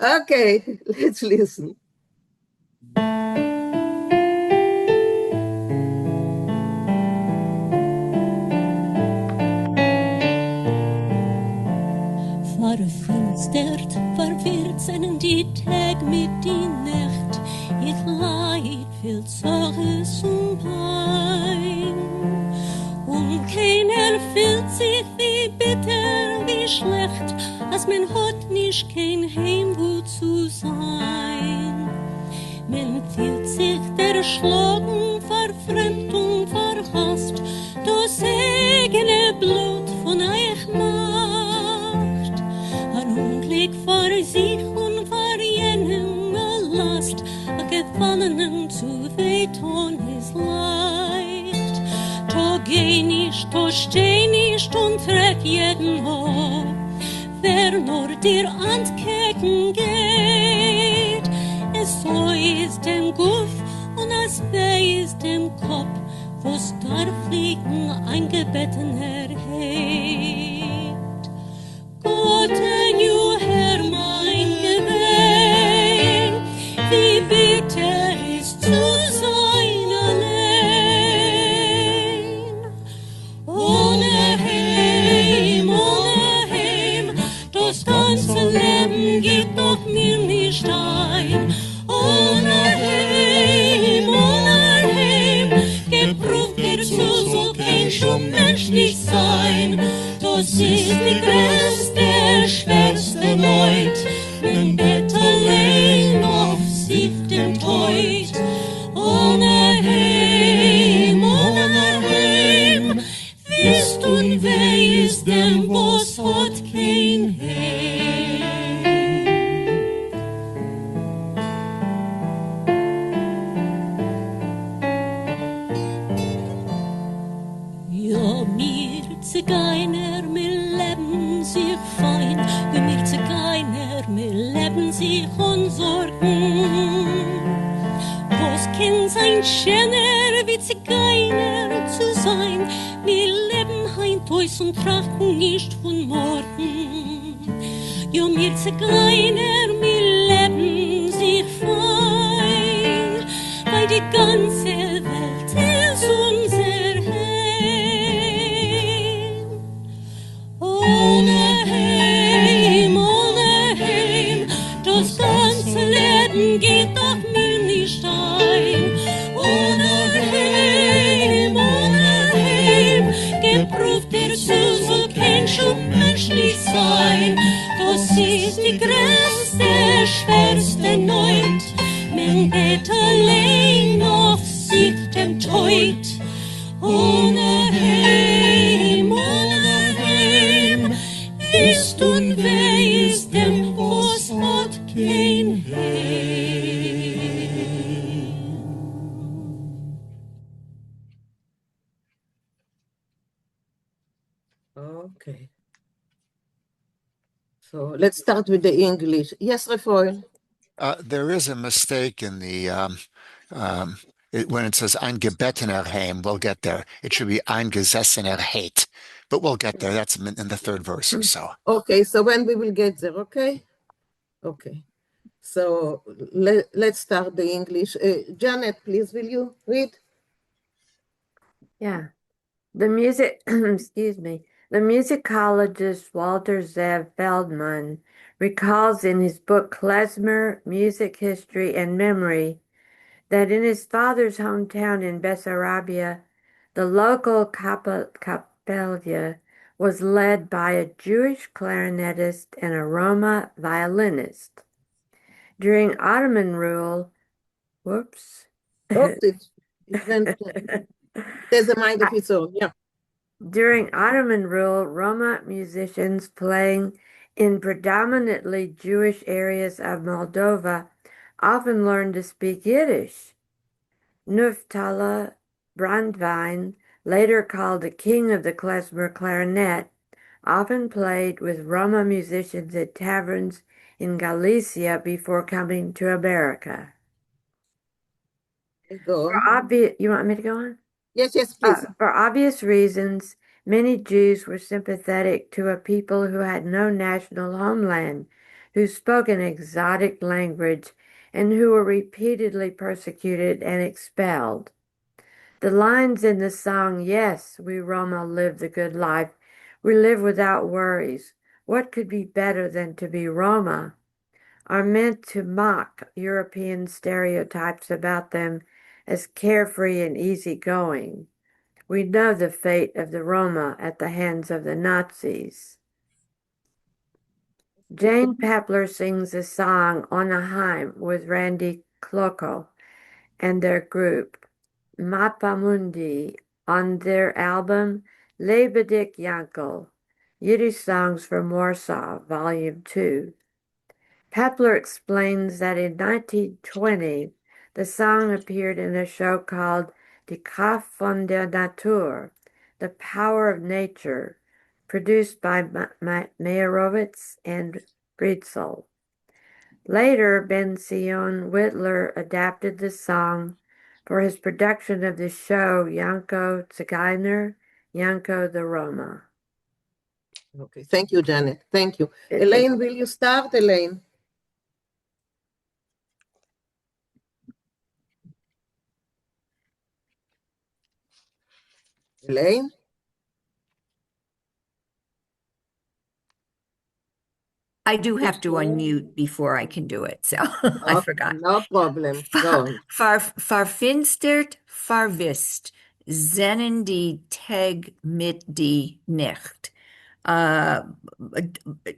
Okay, let's listen. Verfinstert, verwirrt sind die Tag mit die Nacht. Ich leid viel Sorges und Pein. Und keiner fühlt sich wie bitter, wie schlecht, als man hat nicht kein Heim, wo zu sein. Man fühlt sich erschlagen, verfremd und verhasst, das eigene Blut von euch macht. Ein Unglück vor sich und vor jenem Last, a Gefallenen zu wehtun ist leicht. Da geh nicht, da steh nicht und treff jeden auf, wer nur dir ankecken geht. Es so ist dem Guff und es weh ist dem Kopf, wo's darf liegen eingebetten erhebt. Gott, du Herr, mein Gebet, wie bitter ist zu sein allein. Ohne Heim, das ganze Leben geht doch mir nicht ein. Ohne Heim, geprüft dazu soll kein Mensch nicht sein. Das ist die größte, schwerste Leut, wenn Bett allein auf sich dem Teut. Ohne Heim, wisst und wer ist dem, was hat kein Heim. Ja, mir Zigeiner, mir leben sich fein, wie mir Zigeiner, mir leben sich und sorgen. Was kann sein schöner wie Zigeiner zu sein, mir leben heint heus und trachten nicht von morgen. Ja, mir Zigeiner, mir leben sich fein, weil die ganze Welt ist unser Heim. Ohne Heim, das ganze Leben geht doch mir nicht ein. Ohne Heim, geprüft dazu soll kein Mensch nicht sein. Das ist die größte, schwerste Neut, man geht allein auf sich dem Teut. Ohne Heim, wisst und wer ist dem, was hat kein Heim. Okay. So let's start with the English. Yes, Refoil. There is a mistake in the when it says eingebettener Heim, we'll get there. It should be eingesessener Heit, but we'll get there. That's in the third verse or so. Okay, so when we will get there, okay? Okay. So let's start the English. Janet, please, will you read? Yeah. The music, excuse me, the musicologist Walter Zev Feldman recalls in his book Klezmer, Music History and Memory that in his father's hometown in Bessarabia, the local capella was led by a Jewish clarinetist and a Roma violinist. During Ottoman rule, whoops. There's a mind of its own, yeah. During Ottoman rule, Roma musicians playing in predominantly Jewish areas of Moldova often learned to speak Yiddish. Nuftala Brandwein, later called the king of the klezmer clarinet, often played with Roma musicians at taverns in Galicia before coming to America. Go on. You want me to go on? Yes, please. For obvious reasons, many Jews were sympathetic to a people who had no national homeland who spoke an exotic language and who were repeatedly persecuted and expelled. The lines in the song, "Yes, we Roma live the good life. We live without worries. What could be better than to be Roma?" are meant to mock European stereotypes about them as carefree and easygoing. We know the fate of the Roma at the hands of the Nazis. Jane Papler sings a song on a Heim with Randy Klockow and their group, Mappa Mundi, on their album Lebendig Yankel, Yiddish Songs from Warsaw, Volume 2. Papler explains that in 1920, the song appeared in a show called Die Kraft von der Natur, The Power of Nature, produced by Meyerowitz and Breitzel. Later, Ben-Zion Whitler adapted the song for his production of the show Yanko Zigeuner, Yanko the Roma. Okay, thank you, Janet. Thank you. Elaine, will you start, Elaine? Elaine? I do have to unmute before I can do it, so I forgot. No problem. Go on. Verfinstert, verwisst, sennen die Tag mit die Nacht.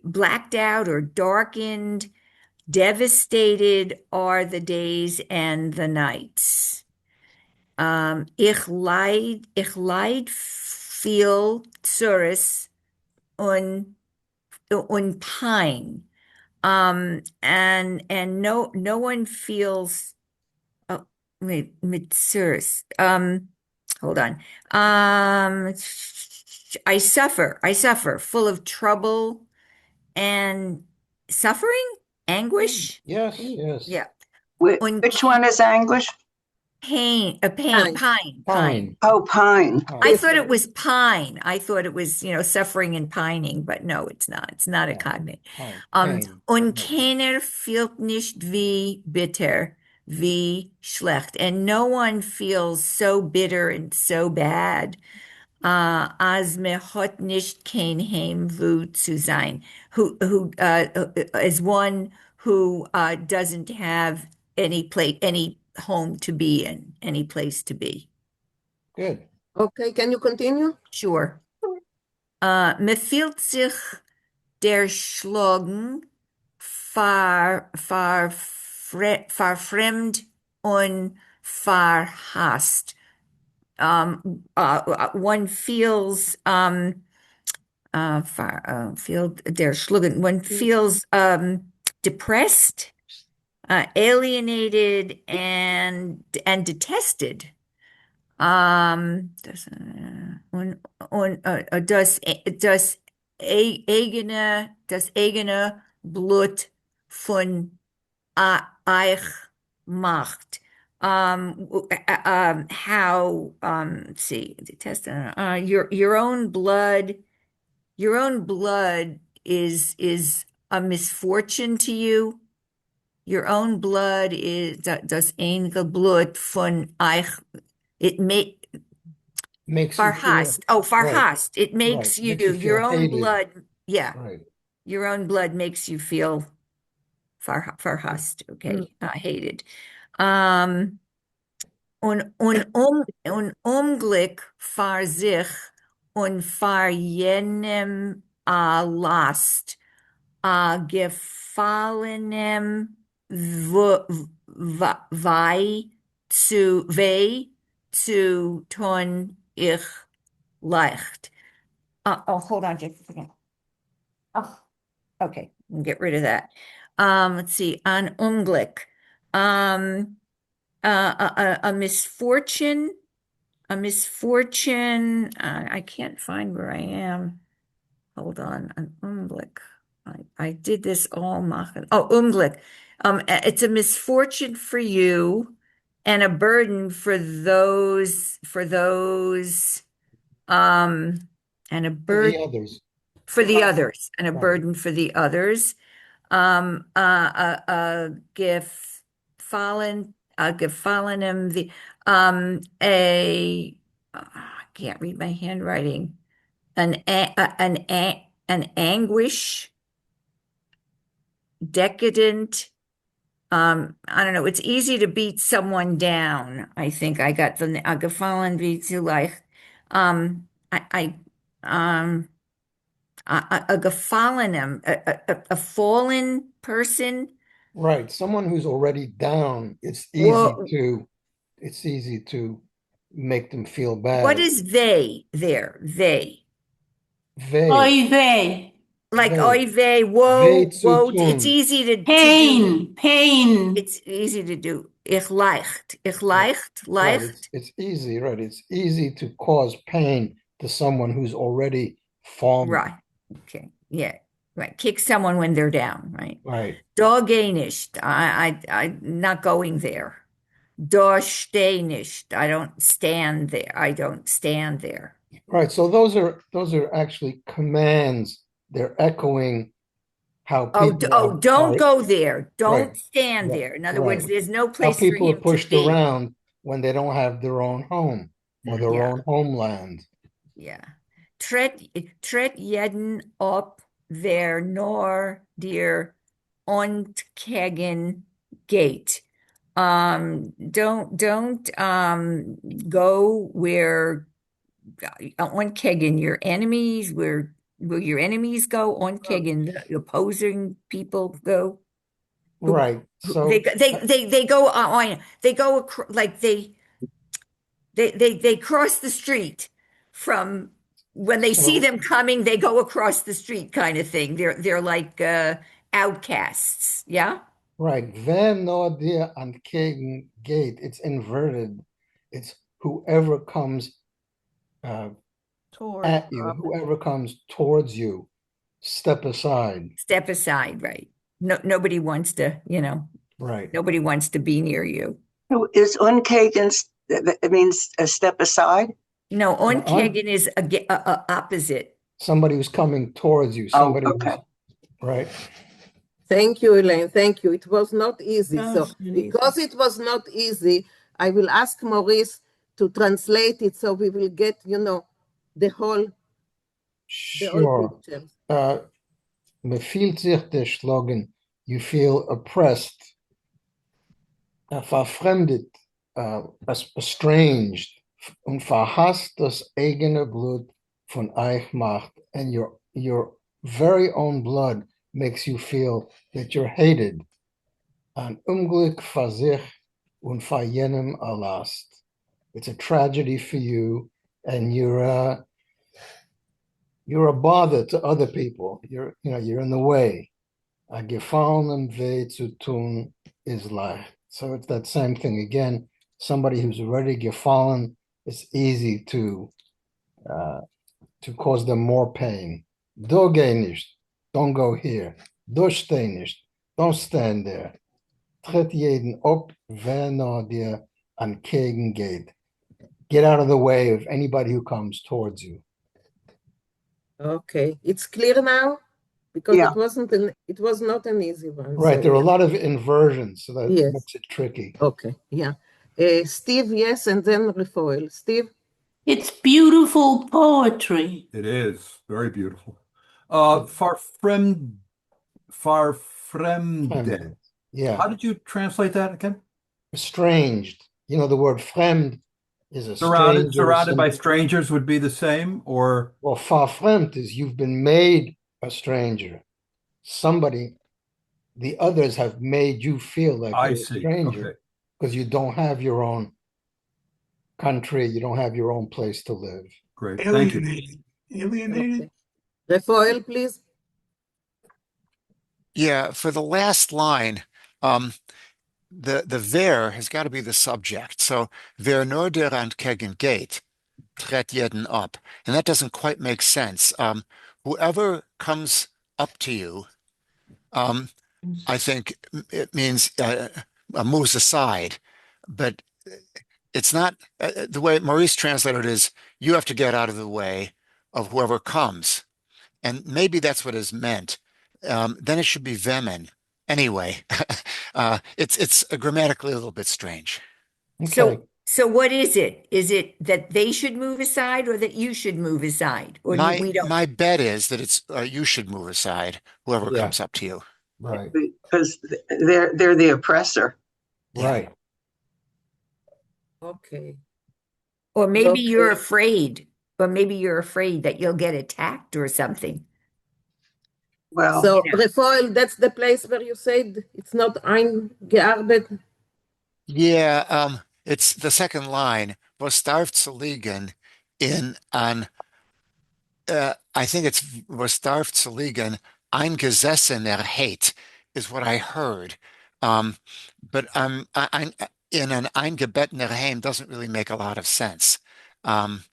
Blacked out or darkened, devastated are the days and the nights. Ich leid viel Zures und pine. And no one feels mit Zures. Hold on. I suffer, full of trouble and suffering, anguish. Yes. Yeah. Which one is anguish? Pine. Pine. Oh, pine. I thought it was pine. I thought it was, suffering and pining, but no, it's not. It's not a cognate. Pine. Und keiner fühlt nicht wie bitter, wie schlecht. And no one feels so bitter and so bad. As me hat nicht kein Heim wo zu sein. Who as one who doesn't have any home to be in, any place to be. Good. Okay, can you continue? Sure. Me fühlt sich der Schlagen verfremd und verhasst. One feels feel der Schlagen. One feels depressed, alienated, and detested. Das eigene Blut von euch macht. How let's see, test your own blood is a misfortune to you. Your own blood is das einige Blut von euch. It Makes verhasst. Verhasst. Right. It makes Right. you Makes you your feel own hated. blood. Yeah. Right. Your own blood makes you feel verhasst. Okay. Hated. Un Unglück vor sich und vor jenem Last gefallenem weh zu tun ich leicht. Hold on just a second. Oh, okay, we'll get rid of that. Let's see, an Unglück. A misfortune. I can't find where I am. Hold on, an Unglück. I did this all machen. Oh, Unglück. It's a misfortune for you and a burden for those, and a For the burden others. for the others, and a Right. burden for the others. gefallenem, I can't read my handwriting. An anguish, decadent. I don't know. It's easy to beat someone down. I think I got the gefallen wie zu leicht. Um, a gefallenem, a fallen person. Right. Someone who's already down, Well, it's easy to make them feel what bad. is they there? They. Vey, Oy vey. Like vey, oy vey, vey woe, zu woe. It's tun. easy to do. Pain, pain. It's easy to do. Ich leicht. Ich Right. leicht. Right. Leicht. It's easy, right? It's easy to cause pain to someone who's already fallen. Right. Okay. Yeah. Right. Kick someone when they're down. Right. Right. Da geh nicht. I'm not going there. Da steh nicht. I don't stand there. I don't stand there. Right. So those are actually commands. They're echoing how people Don't are go there. right. Don't stand Right. there. In other Right. words, there's no How place for people are him to pushed be. around when they don't have their own home or their Yeah. own homeland. Yeah. Tret jeden op there nor dear ontkegen gate. Don't go where ontkegen your enemies, where will your enemies go? Ontkegen the opposing people go. Right. They So go on. They go like they cross the street from when they see so them coming, they go across the street kind of thing. They're like outcasts. Yeah. right. Wer nur dir entgegen geht, it's inverted. It's whoever comes at you, whoever comes towards you, step aside. Step aside, right? No, nobody wants to, Right. nobody wants to be near you. So is unkegen, it means a step aside? No, On onkegen is opposite. somebody who's coming towards you, Oh, somebody okay. who's right. Thank you, Elaine. Thank you. It was not easy. No, So it's not because it was not easy, I will ask Maurice to translate it so we will get, the whole Sure. picture. Me fühlt sich erschlagen. You feel oppressed, verfremdet, estranged, und verhasst das eigene Blut von euch macht. And your very own blood makes you feel that you're hated. Ein Unglück für sich und für jenem erlasst. It's a tragedy for you, and you're a bother to other people. You're in the way. A gefallenem weh zu tun is leicht. So it's that same thing again. Somebody who's already gefallen, it's easy to cause them more pain. Do geh nicht, don't go here. Do steh nicht, don't stand there. Tritt jeden op, wer nur dir entgegengeht. Get out of the way of anybody who comes towards you. Okay, it's clear now because Yeah. it was not an easy one. Right, so, there are a lot of inversions, so that Yes. makes it tricky. Okay, yeah. Steve, yes, and then Rafael. Steve? It's beautiful poetry. It is very beautiful. Farfremde. Yeah, How did you translate that again? estranged. The word fremd is a Surrounded stranger. by strangers would be the same, or Well, verfremd is you've been made a stranger. The others have made you feel like I you're see. a stranger Okay. because you don't have your own country, you don't have your own place to live. Great. Thank you. Alienated. Okay. Rafael, please. Yeah, for the last line, the wer has got to be the subject. So wer nur der entgegen geht, tritt jeden ab. And that doesn't quite make sense. Whoever comes up to you, I think it means moves aside, but it's not the way Maurice translated it is you have to get out of the way of whoever comes. And maybe that's what is meant. then it should be Vemen. Anyway, it's grammatically a little bit strange. Okay. So what is it? Is it that they should move aside or that you should move aside? Or My we don't? my bet is that it's you should move aside, whoever Yeah. comes up to you. Right. Because they're the oppressor. Yeah. Right. Okay. Or maybe you're Okay. afraid, but maybe you're afraid that you'll get attacked or something. Well, So, Yeah. Refoil, that's the place where you said it's not eingearbeitet. Yeah, it's the second line. Was darf zu liegen in an I think it's was darf zu liegen eingesessener Hate is what I heard. But in an eingebettener Heim doesn't really make a lot of sense. Um,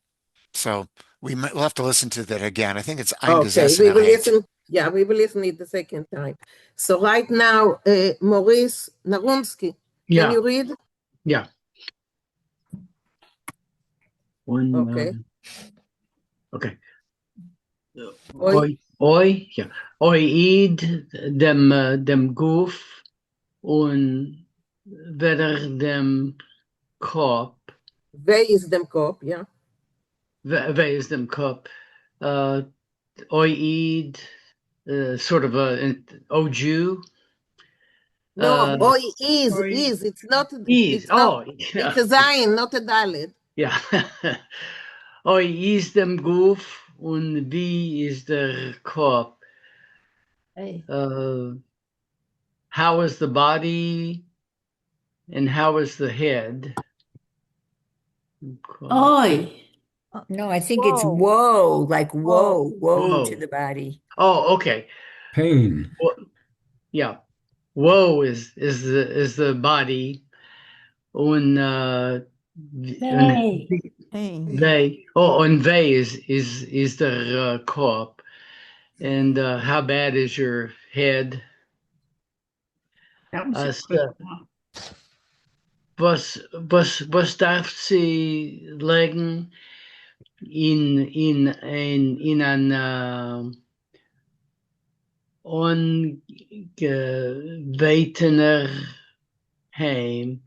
so we'll have to listen to that again. I think it's Okay, we eingesessener will Hate. listen. Yeah, we will listen it the second time. So right now, Maurice Narumsky, can Yeah, you read? yeah. Okay. Okay. Oi, Ja. Oi id dem goof und weder dem Korb, where is them cop? Yeah. wer is dem Korb, oi id, sort of a Jew, No, oi is, oi It's not, is, it's not, yeah, it's a Zion, not a Dalet. yeah. Oi is dem goof und wie is der Korb. Hey. How is the body and how is the head? Oi. No, I think it's Whoa. woe, like woe, woe to Whoa. the body. Oh, okay. Pain. Well, yeah. Woe is the body und Hey. they and they is der Korb. And how bad is your head? That was a As quick one. was darf sie legen in an ongewetener heim.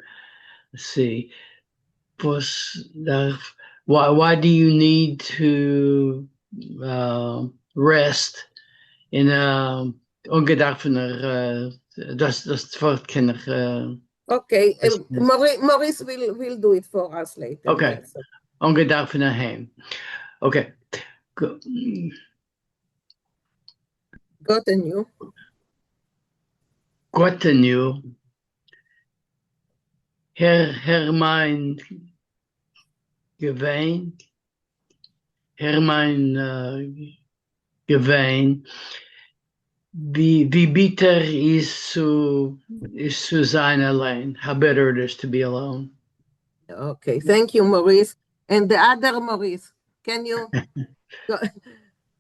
Let's see. Was darf, why do you need to rest in a ongedachtvener das Wort kann ich Okay, Maurice will do it for us later. okay. Yes. Ongedachtvener heim. Okay. Gotten you. Continue. Hermijn Gewijn. Hermijn Gewijn. Wie bitter is to sein alleen. How better it is to be alone. Okay, thank you, Maurice. And the other Maurice, can you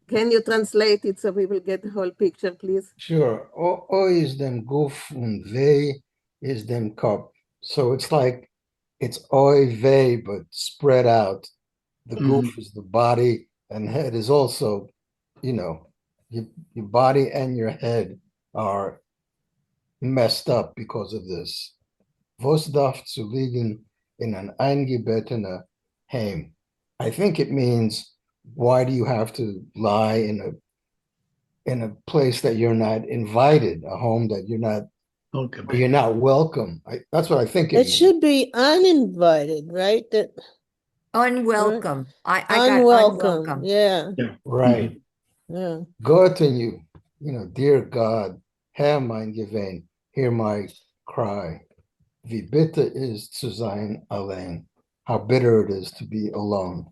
can you translate it so we will get the whole picture, please? Sure. O is dem goof and ve is dem cup. So it's like it's oi ve, but spread out. The goof is the body, and head is also, your body and your head are messed up because of this. Was darf zu liegen in an eingebettener Heim? I think it means, why do you have to lie in a place that you're not invited, a home that you're not welcome? That's what I think it It means. should be uninvited, right? That Unwelcome. I got unwelcome. unwelcome. Yeah, Right. yeah. Gott in you, dear God, Herr mein Gewinn, hear my cry. Wie bitter is zu sein allein. How bitter it is to be alone.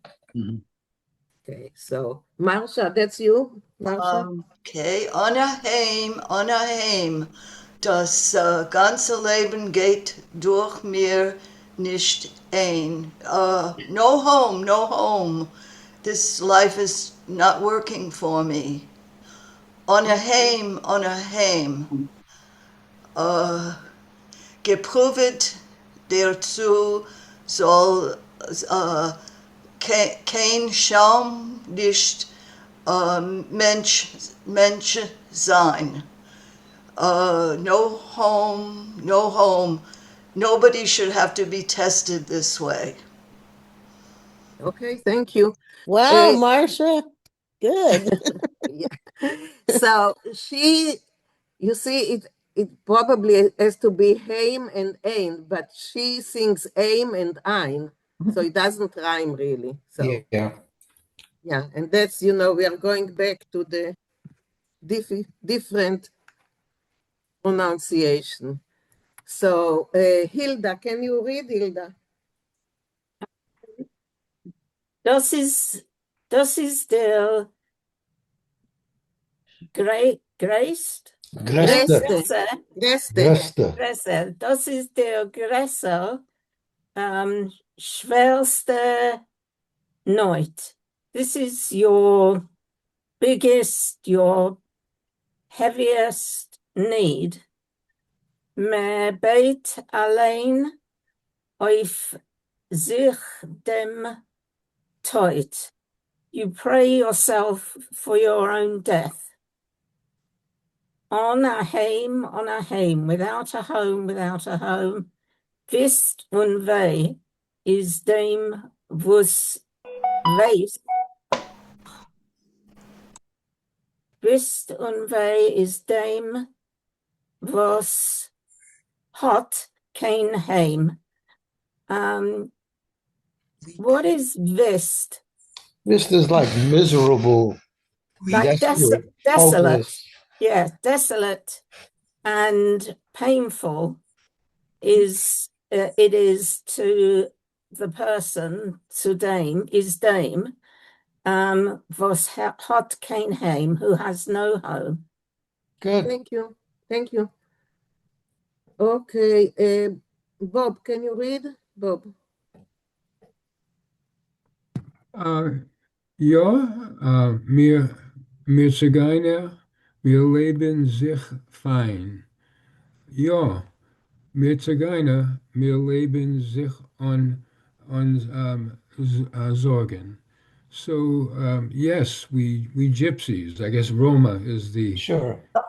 Okay, so Marsha, that's you, Marsha? Okay, Anaheim. Das ganze Leben geht durch mir nicht ein. No home, no home. This life is not working for me. Anaheim. Geprüft dazu soll kein Schaum nicht Mensch sein. No home, no home. Nobody should have to be tested this way. Okay, thank you. Wow, Marsha, good. Yeah. So you see, it probably has to be Heim and Ein, but she sings Aim and Ein, so it doesn't rhyme really. So yeah, and that's, we are going back to the different pronunciation. So Hilda, can you read, Hilda? Das ist der Greste. Das ist der Größe, schwerste Note. This is your biggest, your heaviest need. Me beit allein auf sich dem Tod. You pray yourself for your own death. On a heim, without a home, Vist und weh is dem was weiß. Vist und weh is dem was hat kein heim. What is Vist? Vist is like miserable, like desolate, desolate. Yeah, desolate and painful is it is to the person, to dame, was hat kein heim, who has no home. Good. Thank you. Okay, Bob, can you read? Bob. Ja, mir Zigeuner, wir leben sich fein. Ja, mir Zigeuner, wir leben sich on Sorgen. So yes, we gypsies. I guess Roma is the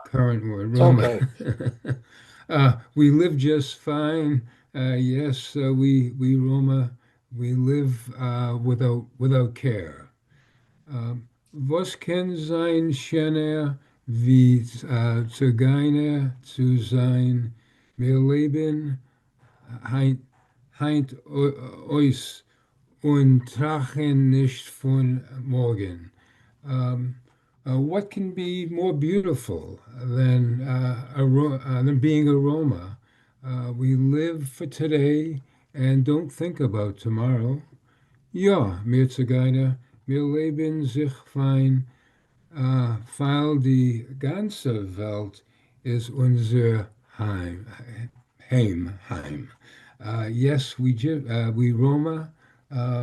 current word. Roma. Okay. We live just fine. Yes, we Roma. We live without care. Was kann sein schöner wie Zigeuner zu sein? Wir leben heint euch und trachen nicht von morgen. What can be more beautiful than being a Roma? We live for today and don't think about tomorrow. Ja, mir Zigeuner, wir leben sich fein, weil die ganze Welt ist unser Heim. Yes, we Roma,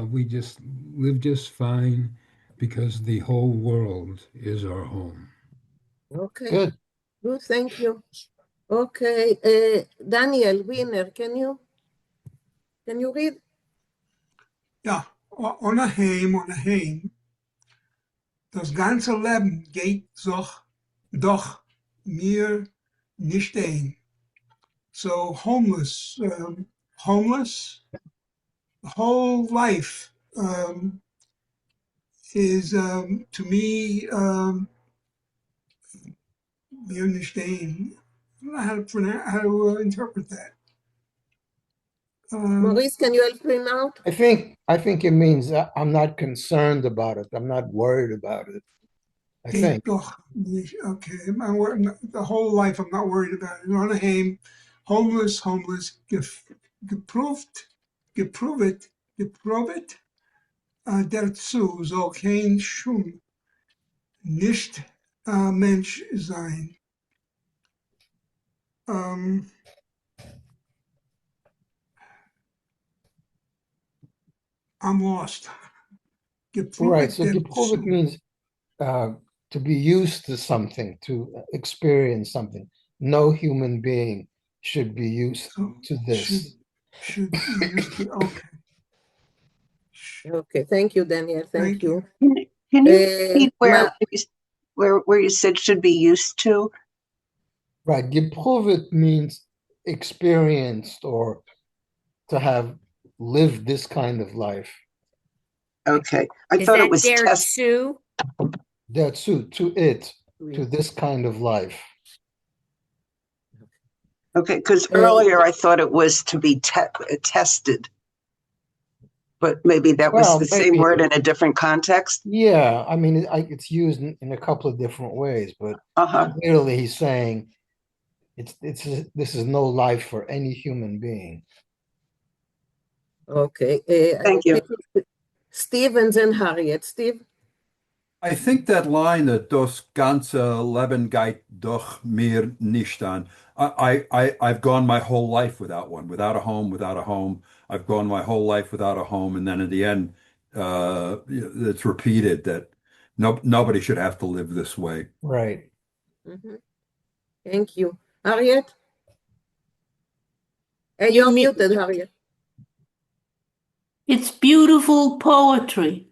we just live just fine because the whole world is our home. Okay. Good, thank you. Okay, Daniel Wiener, can you read? Ja, ohne Heim. Das ganze Leben geht doch mir nicht ein. So homeless, the whole life is to me mir nicht ein. I don't know how to interpret that. Maurice, can you help him out? I think it means I'm not concerned about it. I'm not worried about it. I think. Okay, the whole life I'm not worried about it. On a heim, homeless, geprüft, dazu soll kein Schum nicht Mensch sein. I'm lost. Right, so geprüft means to be used to something, to experience something. No human being should be used to this. Should be used to, okay. Okay, thank you, Daniel. Thank you. Can you repeat where where you said should be used to? Right. Geprovet means experienced or to have lived this kind of life. Okay. I Is thought it that was there test. too? That's to it, to this kind of life. Okay, because earlier I thought it was to be tested, but maybe that was the same word in a different context. Yeah, I mean, it's used in a couple of different ways, but clearly he's saying this is no life for any human being. Okay. Thank you. Steve and then Harriet. Steve? I think that line that das ganze Leben geht doch mir nicht an. I've gone my whole life without one, without a home, without a home. I've gone my whole life without a home, and then in the end, it's repeated that nobody should have to live this way. Right. Mm-hmm. Thank you. Harriet? You're muted, Harriet. It's beautiful poetry.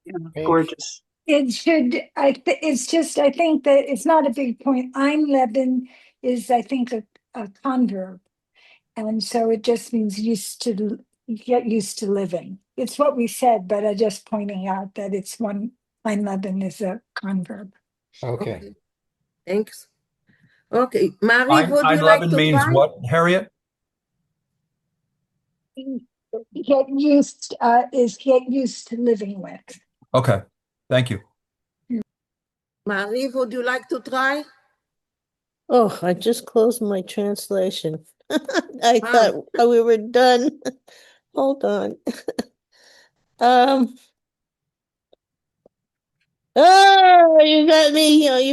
Yeah, gorgeous. It should, it's just, I think that it's not a big point. Einleben is, I think, a converb. And so it just means get used to living. It's what we said, but I'm just pointing out that Einleben is a converb. Okay. Thanks. Okay. Marie, would you like to means try? what, Harriet? Get used to living with. Okay, thank you. Marie, would you like to try? Oh, I just closed my translation. I thought we were done. Hold on. Oh, you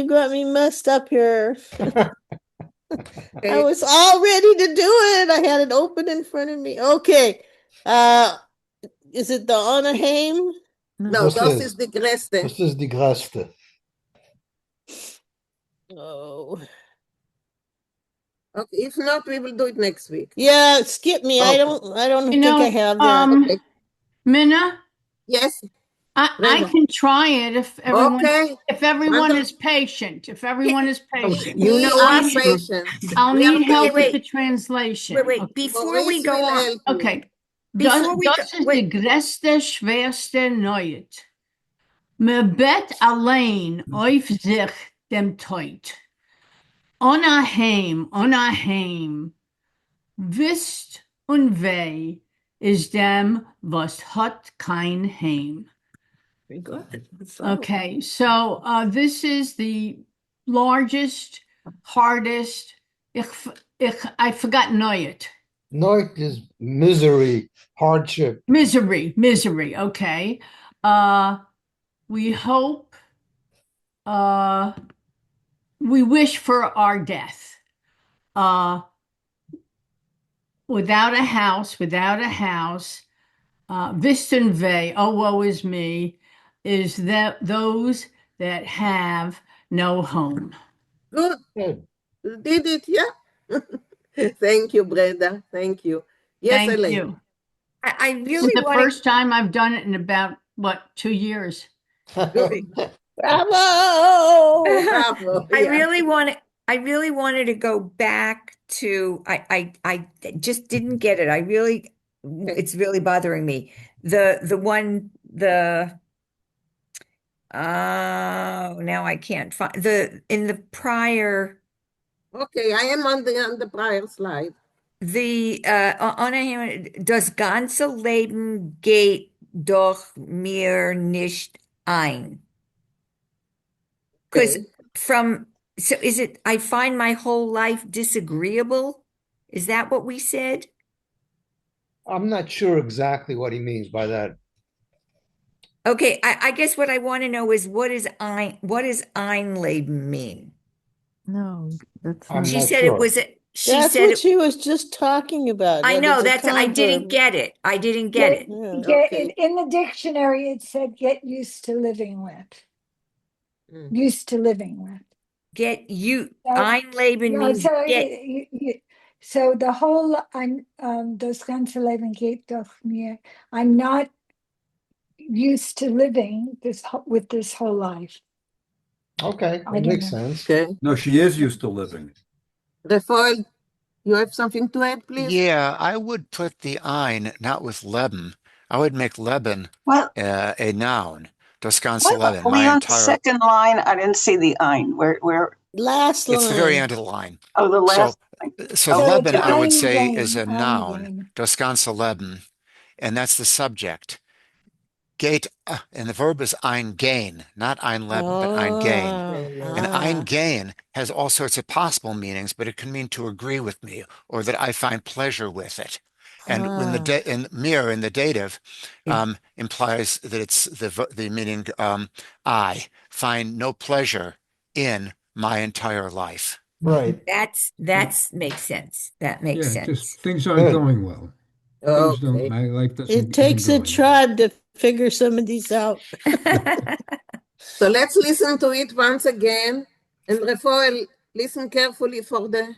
got me messed up here. I was all ready to do it. I had it open in front of me. Okay. Is it the Anaheim? No, das ist die größte. Das ist die größte. Oh. Okay, if not, we will do it next week. Yeah, skip me. I don't think I have that. Okay. Minna? Yes. I can try it if everyone Okay. is patient. If everyone is patient. You know I'll I'm patient. I'll We are need help with Wait. the translation. Wait. Before we Maurice go will on. help you. Okay. Before we go, Das ist die größte, schwerste Neuet. Me bet allein auf sich dem Teut. Onaheim, wisst und weh is dem, was hat kein Heim. Very good. Okay, so this is the largest, hardest, I forgot Neuet. Neuet is misery, hardship. Misery, okay. We hope, we wish for our death. Without a house, Vistenve, oh woe is me, is that those that have no home. Good. You did it, yeah? Thank you, Brenda. Thank you. Yes, Thank Elaine. you. I This really is the want first time I've done it in about, 2 years. Good. Bravo! Bravo. I Yeah. really wanted to go back to I just didn't get it. It's really bothering me. Now I can't find in the prior Okay, I am on the prior slide. Das ganze Leben geht doch mir nicht ein. Because so is it, I find my whole life disagreeable? Is that what we said? I'm not sure exactly what he means by that. Okay, I guess what I want to know is what does Einleben mean? No, that's She said it was That's what she was just talking about. I know it's a I didn't converb. get it. I didn't get it. In the dictionary, it said get used to living with. Used to living with. Get you Einleben means get. So the whole das ganze Leben geht doch mir. I'm not used to living with this whole life. Okay, I that don't makes know. sense. Okay. No, she is used to living. Rafael, you have something to add, please? Yeah, I would put the ein not with Leben. I would make Leben Well, a noun. Das ganze what? Leben, my Leon, entire. second line, I didn't see the ein. Where? Last It's the very line. end of the line. Oh, the So, last line. so So Okay, it's Leben, got I it. would say, is a noun. eingehen. Das ganze Leben, and that's the subject. Gate, and the verb is eingehen, not einleben, but eingehen. And eingehen has all sorts of possible meanings, but it can mean to agree with me or that I find pleasure with it. And when in mir in the dative implies that it's the meaning I find no pleasure in my entire life. Right. That's makes sense. That makes Yeah, just sense. things aren't Good. going well. Things don't, Okay. my life It doesn't isn't takes a going well. tribe to figure some of these out. So let's listen to it once again. And Rafael, listen carefully for the,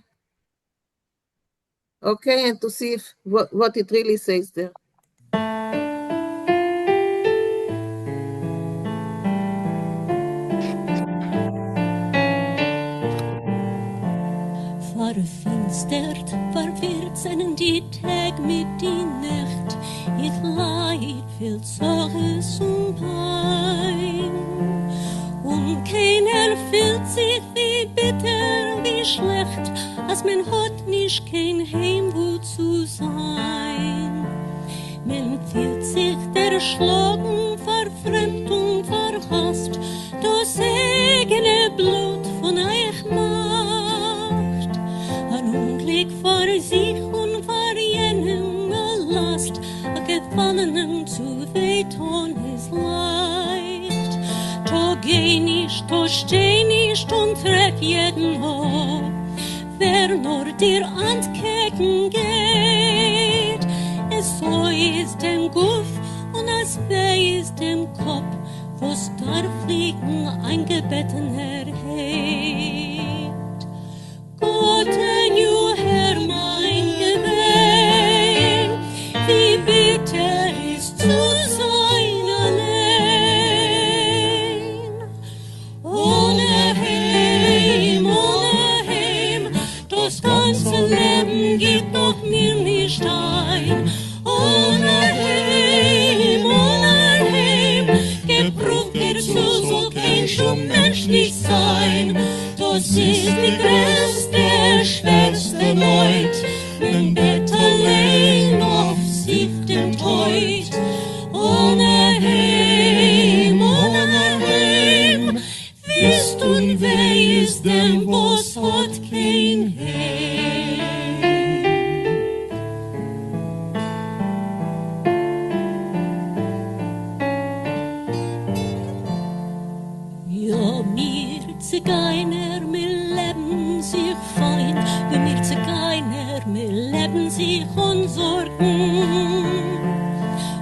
okay, and to see if what it really says there. Verfinstert, verwirrt seinen die Tag mit die Nacht. Ich leid viel Sorges und Pein. Und keiner fühlt sich wie bitter, wie schlecht, als man hat nicht kein Heim, wo zu sein. Man fühlt sich erschlagen, verfremd und verhasst, das eigene Blut von euch macht. Ein Unglück vor sich und vor jenem Last, a Gefallenen zu wehtun ist leicht. Da geh nicht, da steh nicht und treff jeden ab, wer nur dir ankecken geht. Es so ist dem Guff und es weh ist dem Kopf, wo's darf fliegen eingebetten erhebt. Gott, du Herr, mein Gebet, wie bitter ist zu sein allein. Ohne Heim, das ganze Leben gibt doch mir nicht ein. Ohne Heim, gebraucht dazu soll kein schon menschlich sein. Das ist die größte, schwerste Leut, wenn Bett allein auf sich dem Teut. Ohne Heim, wisst und wer ist dem, was hat kein Heim. Ja, mir Zigeiner, mir leben sich fein, ja, mir Zigeiner, mir leben sich und sorgen.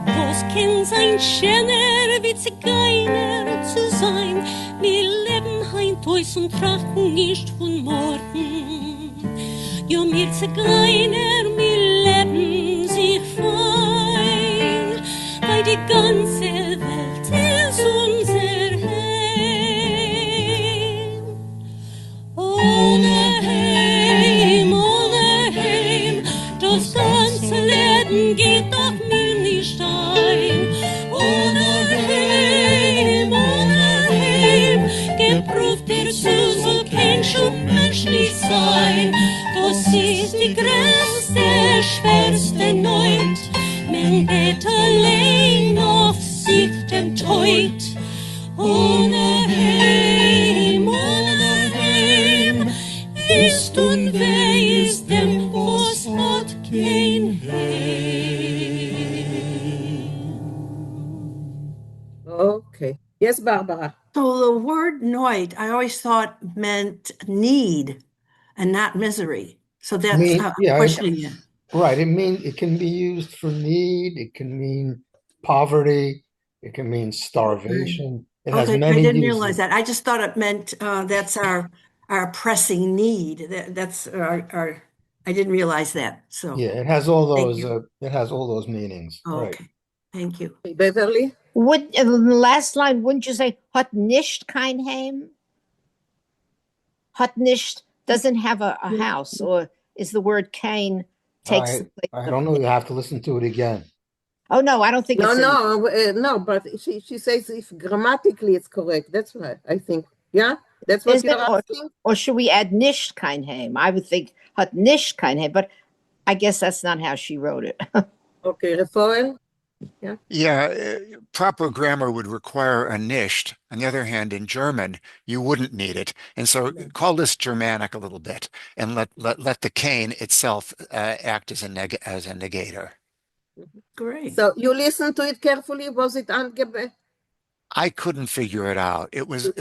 Was kann sein schöner wie Zigeiner zu sein? Wir leben heint heus und trachten nicht von morgen. Ja, wir Zigeiner, wir leben sich fein, weil die ganze Welt ist unser Heim. Ohne Heim, das ganze Leben geht doch mir nicht ein. Ohne Heim, geprüft dazu soll kein schon menschlich sein. Das ist die größte, schwerste Neut, man geht allein auf sich dem Teut. Ohne Heim, wisst und wer ist dem, was hat kein Heim. Okay. Yes, Barbara. So the word noit, I always thought meant need and not misery. So that's Mean, I'm yeah, questioning you. right. It can be used for need. It can mean poverty. It can mean starvation. It has Okay, I many didn't uses. realize that. I just thought it meant that's our pressing need. That's our I didn't realize that. So Yeah, it has all thank those. you. It has all those meanings. Right. Okay, thank you. Beverly? Would in the last line, wouldn't you say hat nicht kein Heim? hat nicht doesn't have a house, or is the word Cain takes the place I of don't know. You have to listen to it again. Oh no, I don't think No, it's in. no, but she says if grammatically it's correct. That's right, I think. Yeah, that's what Is you're it, asking? or should we add nicht kein Heim? I would think hat nicht kein Heim, but I guess that's not how she wrote it. Okay, Rafael? Yeah. Yeah, proper grammar would require a nicht. On the other hand, in German, you wouldn't need it. And so call this Germanic a little bit and let the cane itself act as a negator. Great. So you listen to it carefully. Was it angebet? I couldn't figure it out. It was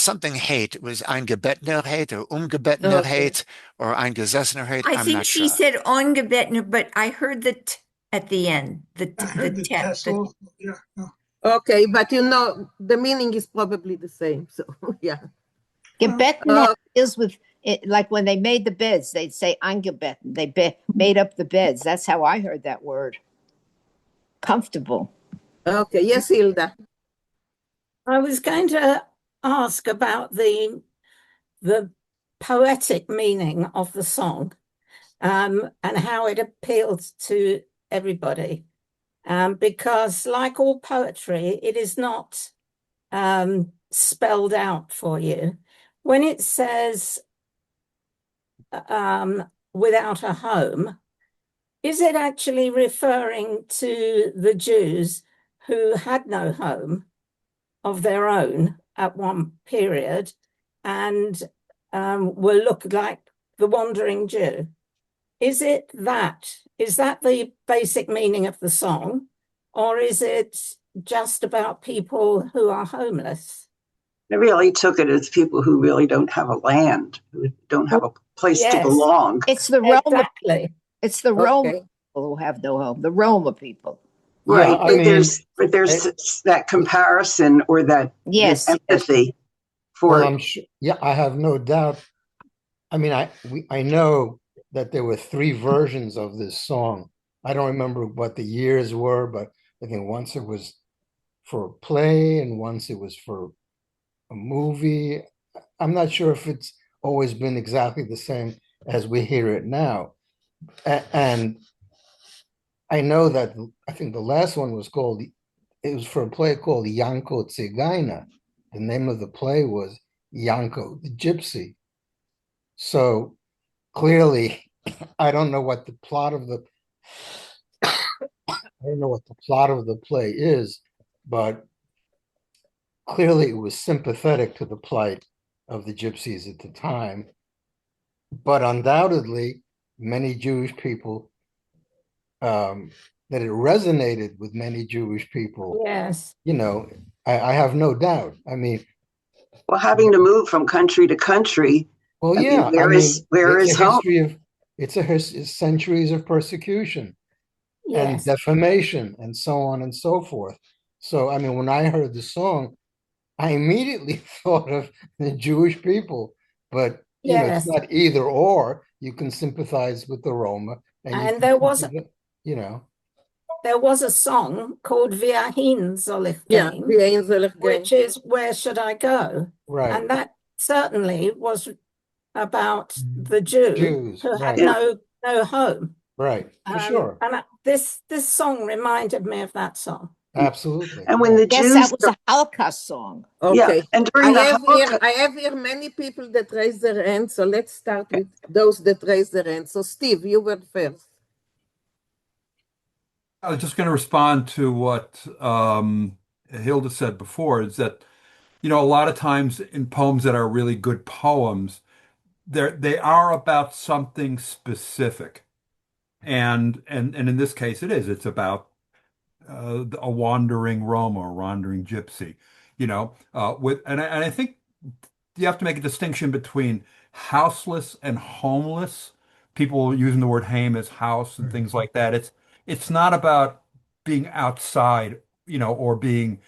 something hate. It was eingebettener hate or umgebettener Okay. hate or eingesessener hate. I I'm think not she sure. said ongebetner, but I heard the t at the end. I heard the test the also. Yeah. No. Okay, but the meaning is probably the same. So yeah. Gebeten is with it, like when they made the beds, they'd say angebeten. They made up the beds. That's how I heard that word. Comfortable. Okay. Yes, Hilda. I was going to ask about the poetic meaning of the song, and how it appeals to everybody. Because like all poetry, it is not spelled out for you. When it says without a home, is it actually referring to the Jews who had no home of their own at one period and were looked like the wandering Jew? Is that the basic meaning of the song, or is it just about people who are homeless? I really took it as people who really don't have a land, who don't have a place to belong. It's the Roma. Exactly. It's the Roma people who have no home. The Roma people. Right. Yeah, But there's that comparison or that empathy for well, yeah, I have no doubt. I mean, I know that there were 3 versions of this song. I don't remember what the years were, but I think once it was for a play and once it was for a movie. I'm not sure if it's always been exactly the same as we hear it now. And I know that I think the last one was it was for a play called Yanko Tsigaina. The name of the play was Yanko the Gypsy. So clearly, I don't know what the plot of the play is, but clearly it was sympathetic to the plight of the gypsies at the time. But undoubtedly, many Jewish people, that it resonated with many Jewish people. Yes. I have no doubt. I mean, well, having to move from country to country. Well, yeah. Where is home? It's centuries of persecution and defamation and so on and so forth. So, I mean, when I heard the song, I immediately thought of the Jewish people, but it's not either or. You can sympathize with the Roma, and there was, there was a song called Viahin soll ich gehen, which is Where Should I Go? Right. And that certainly was about the Jews who had no home. Right, for sure. And this song reminded me of that song. Absolutely. And when the Jews, that was a Holocaust song. Okay. Yeah, and during I have here many people that raise their hands, so let's start with those that raise their hands. So Steve, you were first. I was just going to respond to what Hilda said before, is that, a lot of times in poems that are really good poems, they are about something specific. And in this case, it's about a wandering Roma, a wandering gypsy, and I think you have to make a distinction between houseless and homeless. People using the word hame as house and things like that. It's not about being outside, or being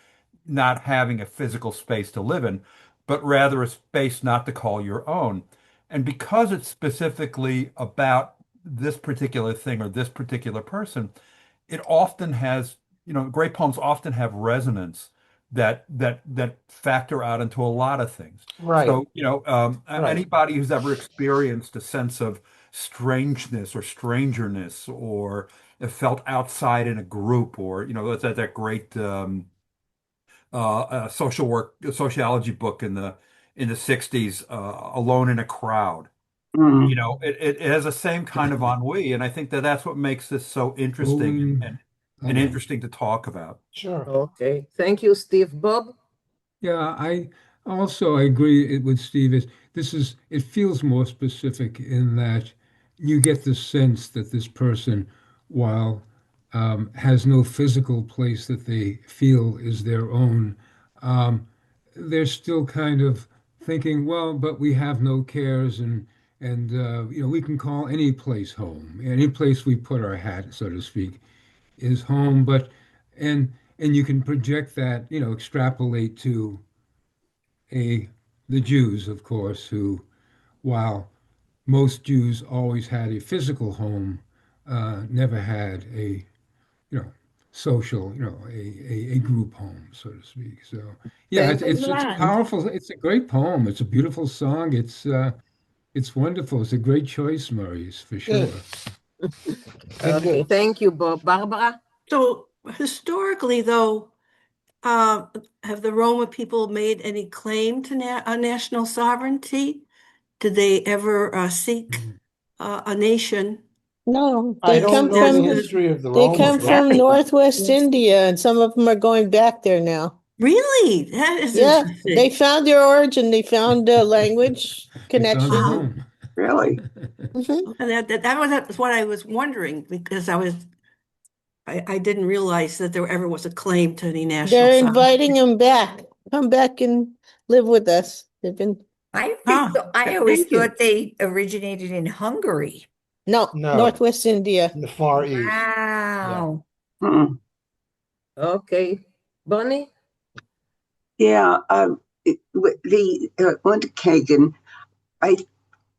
not having a physical space to live in, but rather a space not to call your own. And because it's specifically about this particular thing or this particular person, it often has, great poems often have resonance that factor out into a lot of things. Right. So, Right. anybody who's ever experienced a sense of strangeness or strangeness or felt outside in a group or, that's that great sociology book in the 60s, Alone in a Crowd. Mm. It has the same kind of ennui, and I think that that's what makes this so interesting Going and alone. interesting to talk about. Sure. Okay. Thank you, Steve. Bob? Yeah, I agree with Steve. It feels more specific in that you get the sense that this person, while has no physical place that they feel is their own, um, they're still kind of thinking, well, but we have no cares and we can call any place home. Any place we put our hat, so to speak, is home. And and you can project that, extrapolate to a the Jews, of course, who, while most Jews always had a physical home, never had a you know social, a group home, so to speak. So yeah, Thank you. it's Land. powerful. It's a great poem. It's a beautiful song. It's wonderful. It's a great choice, Maurice, for Good. sure. Good, Okay. good. Thank you, Bob. Barbara? So historically, though, have the Roma people made any claim to national sovereignty? Did they ever seek Mhm. a nation No, I don't know that the could? history of the they Roma come from people. Northwest India, and some of them are going back there now. Really? That is Yeah, they interesting. found their origin. They found a language They found a connection. home. Really? Mhm. And that's what I was wondering because I didn't realize that there ever was a claim to any national They're sovereignty. inviting them back. Come back and live with us. They've been I always Thank you. thought they originated in Hungary. no No, Northwest India. in the Far East. Yeah. Wow. Mm. Okay. Bonnie? Yeah. The Unterkagen, I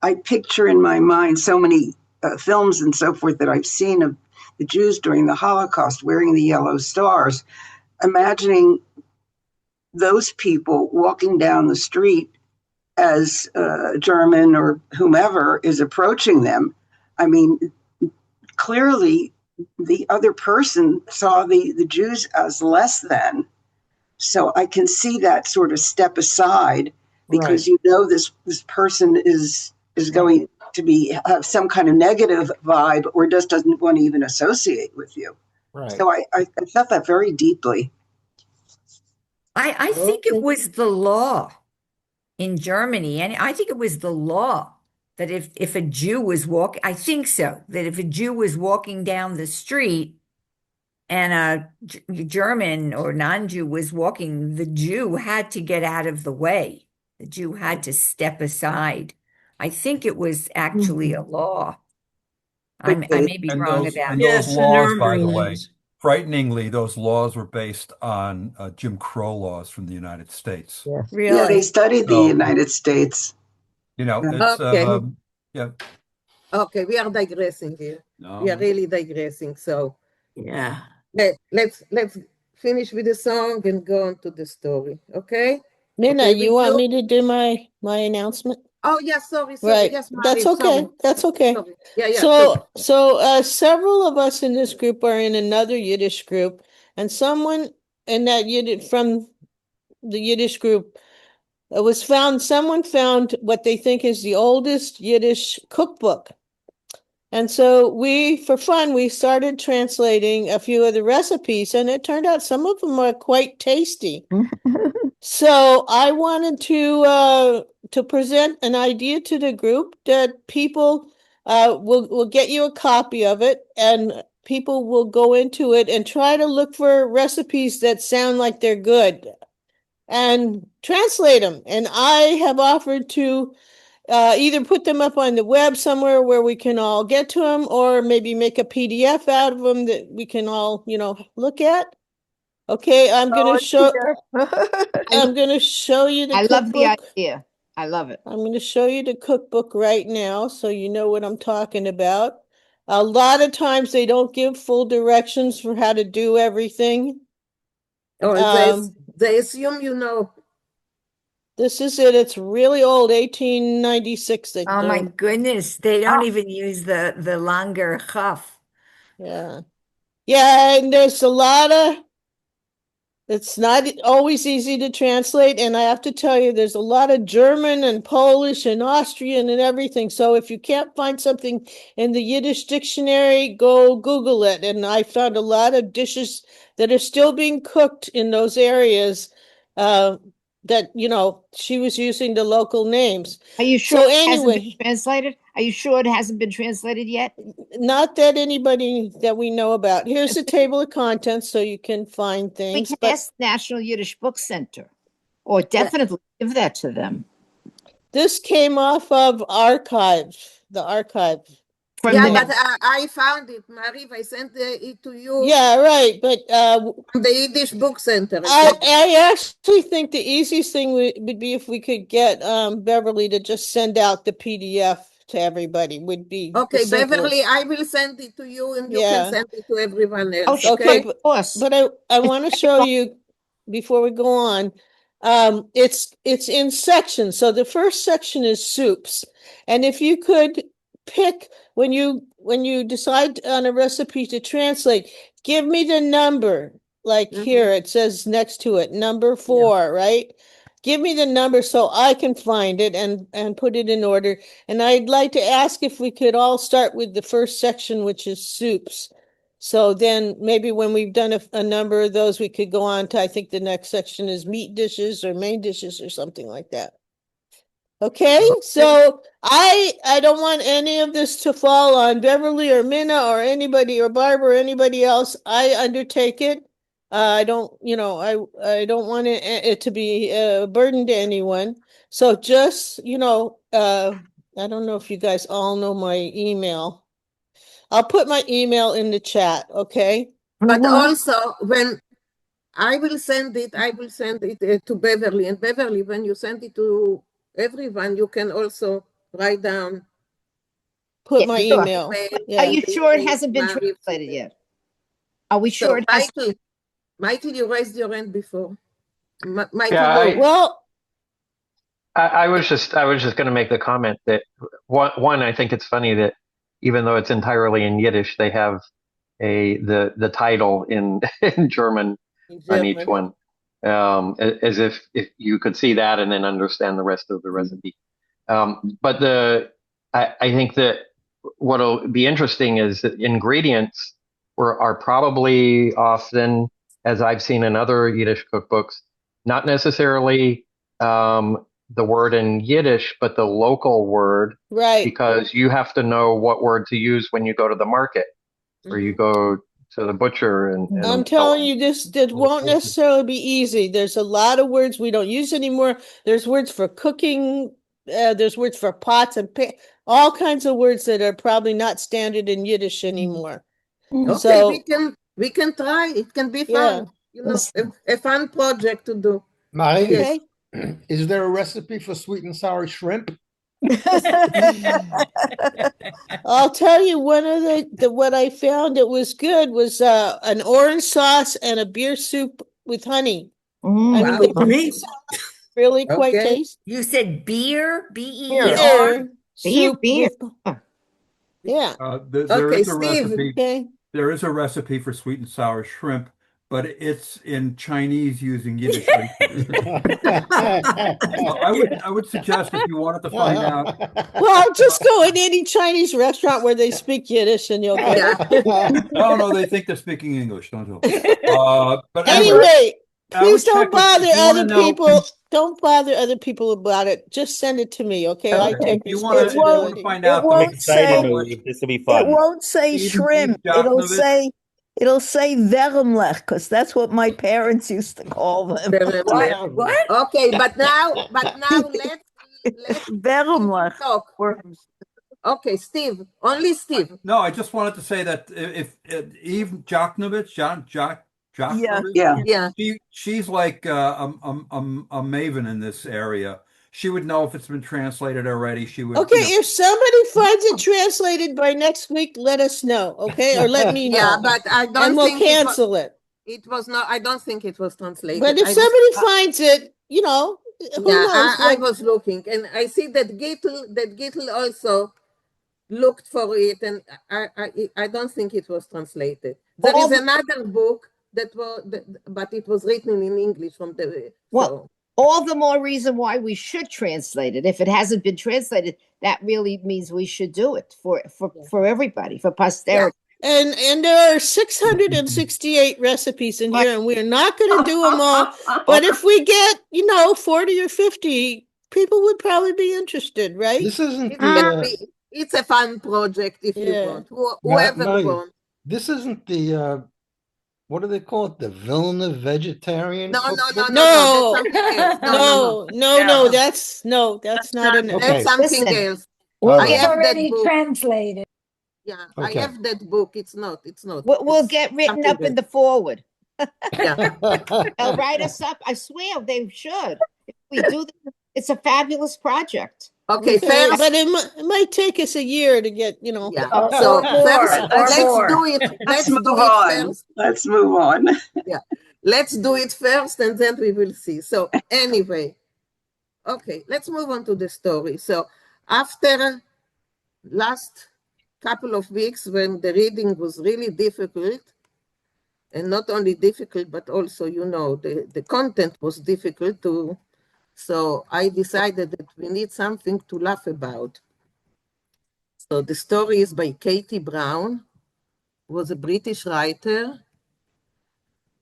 I picture in my mind so many films and so forth that I've seen of the Jews during the Holocaust wearing the yellow stars, imagining those people walking down the street as German or whomever is approaching them. I mean, clearly the other person saw the Jews as less than. So I can see that sort of step aside because Right. this person is going to be have some kind of negative vibe or just doesn't want to even associate with you. Right. So I felt that very deeply. I think it Okay. was the law in Germany, and I think it was the law that if a Jew was walking, I think so, that if a Jew was walking down the street and German or non-Jew was walking, the Jew had to get out of the way. The Jew had to step aside. I think it was actually a law. I Okay. may be And wrong those about and those Yes, the laws, by the Nuremberg way, laws. frighteningly, those laws were based on Jim Crow laws from the United States. Yeah. Yeah, they really. studied the So, United States. Yeah. it's Okay. yeah, Okay. We are digressing here. We are no, really digressing. So Yeah. let's finish with the song and go on to the story. Okay? Nina, Okay you with want you? me to do my announcement? Oh, yeah. Sorry. Right. Yes, That's Marie. Sorry. okay. That's okay. Sorry. Yeah. So So several of us in this group are in another Yiddish group, and someone in that Yiddish from the Yiddish group someone found what they think is the oldest Yiddish cookbook. And so for fun, we started translating a few of the recipes, and it turned out some of them are quite tasty. So I wanted to present an idea to the group that people will get you a copy of it, and people will go into it and try to look for recipes that sound like they're good and translate them. And I have offered to either put them up on the web somewhere where we can all get to them, or maybe make a PDF out of them that we can all, look at. Okay, I'm gonna show you the I love the cookbook. idea. I love it. I'm gonna show you the cookbook right now so you know what I'm talking about. A lot of times they don't give full directions for how to do everything. oh, They assume you know. This is it. It's really old, 1896. Oh my goodness, they don't even use the longer chaf. Yeah. Yeah, and there's a lot of, it's not always easy to translate. And I have to tell you, there's a lot of German and Polish and Austrian and everything. So if you can't find something in the Yiddish dictionary, go Google it. And I found a lot of dishes that are still being cooked in those areas that, you know, she was using the local names. Are you sure So it hasn't been anyway, translated? Are you sure it hasn't been translated yet? not that anybody that we know about. Here's a table of contents so you can find We things. can But ask National Yiddish Book Center, or definitely give that to them. this came off of the archive. From Yeah, the but I found it, Mariv. I sent it to you. Yeah, right. But From the Yiddish Book Center. I actually think the easiest thing would be if we could get Beverly to just send out the PDF to everybody. Would be the Okay, simplest. Beverly, I will send it to you and you can send it to everyone else. Oh, Okay. of course. But I want to show you before we go on. It's in sections. So the first section is soups, and if you could pick when you decide on a recipe to translate, give me the number. Like here, it says next to it, number 4, right? Give me the number so I can find it and put it in order. And I'd like to ask if we could all start with the first section, which is soups. So then maybe when we've done a number of those, we could go on to, I think the next section is meat dishes or main dishes or something like that. Okay, so I don't want any of this to fall on Beverly or Minna or anybody or Barbara or anybody else. I undertake it. I don't, I don't want it to be a burden to anyone. So just, I don't know if you guys all know my email. I'll put my email in the chat, okay? But also, when I will send it to Beverly. And Beverly, when you send it to everyone, you can also write down. Put my email. Are you sure it hasn't been translated yet? Are we sure it has? Michael, you raised your hand before. Michael, yeah, I was just going to make the comment that one, I think it's funny that even though it's entirely in Yiddish, they have the title in in German on each one, as if you could see that and then understand the rest of the recipe. But I think that what'll be interesting is that ingredients are probably often, as I've seen in other Yiddish cookbooks, not necessarily the word in Yiddish, but the local word, right? Because you have to know what word to use when you go to the market or you go to the butcher. And I'm telling you, this won't necessarily be easy. There's a lot of words we don't use anymore. There's words for cooking. There's words for pots and all kinds of words that are probably not standard in Yiddish anymore. Okay, So we can try. It can be fun. Yeah. A fun project to do. Marie, Yes. Is there a recipe for sweet and sour shrimp? I'll tell you, one of the what I found it was good was an orange sauce and a beer soup with honey. I mean, really quite tasty. You said beer, Beer soup. Beer. Yeah. There is a Steve. recipe. Okay. There is a recipe for sweet and sour shrimp, but it's in Chinese using Yiddish. I would suggest if you wanted to find out. Well, just go in any Chinese restaurant where they speak Yiddish and you'll get it. No, they think they're speaking English, don't they? But anyway, please don't check bother if you wanna other know- people. Don't bother other people about it. Just send it to me, okay? I take If you want to find out, This will be fun. It won't say Steve shrimp. Joknovich. It'll say vermlech, because that's what my parents used to call them. What? Okay, but now let's vermlech. talk. Okay, Steve. Only Steve. No, I just wanted to say that if Eve Joknovich, Yeah. She's like a maven in this area. She would know if it's been translated already. She would. Okay, if somebody finds it translated by next week, let us know, okay? Or let me know. Yeah, but I don't and we'll think cancel it. It was not, I don't think it was translated. But if somebody finds it, who knows? I was looking, and I see that Gittel also looked for it, and I don't think it was translated. There is another book but it was written in English from the all the more reason why we should translate it. If it hasn't been translated, that really means we should do it for everybody, for posterity. And there are 668 recipes in here, and we're not going to do them all. But if we get, 40 or 50, people would probably be interested, right? This isn't it's a fun project if you want. Whoever wants. This isn't the what do they call it? The Vilna vegetarian? No. That's not enough. That's something else. I have already translated. Yeah, I have that book. It's not. We'll get written up in the forward. Yeah. They'll write us up. I swear they should. If we do this, it's a fabulous project. Okay, first, but it might take us a year to get, Yeah. So first, let's do it first. Let's move on. Yeah. Let's do it first, and then we will see. So anyway, okay, let's move on to the story. So after last couple of weeks when the reading was really difficult, and not only difficult, but also, the content was difficult too. So I decided that we need something to laugh about. So the story is by Katie Brown, who was a British writer,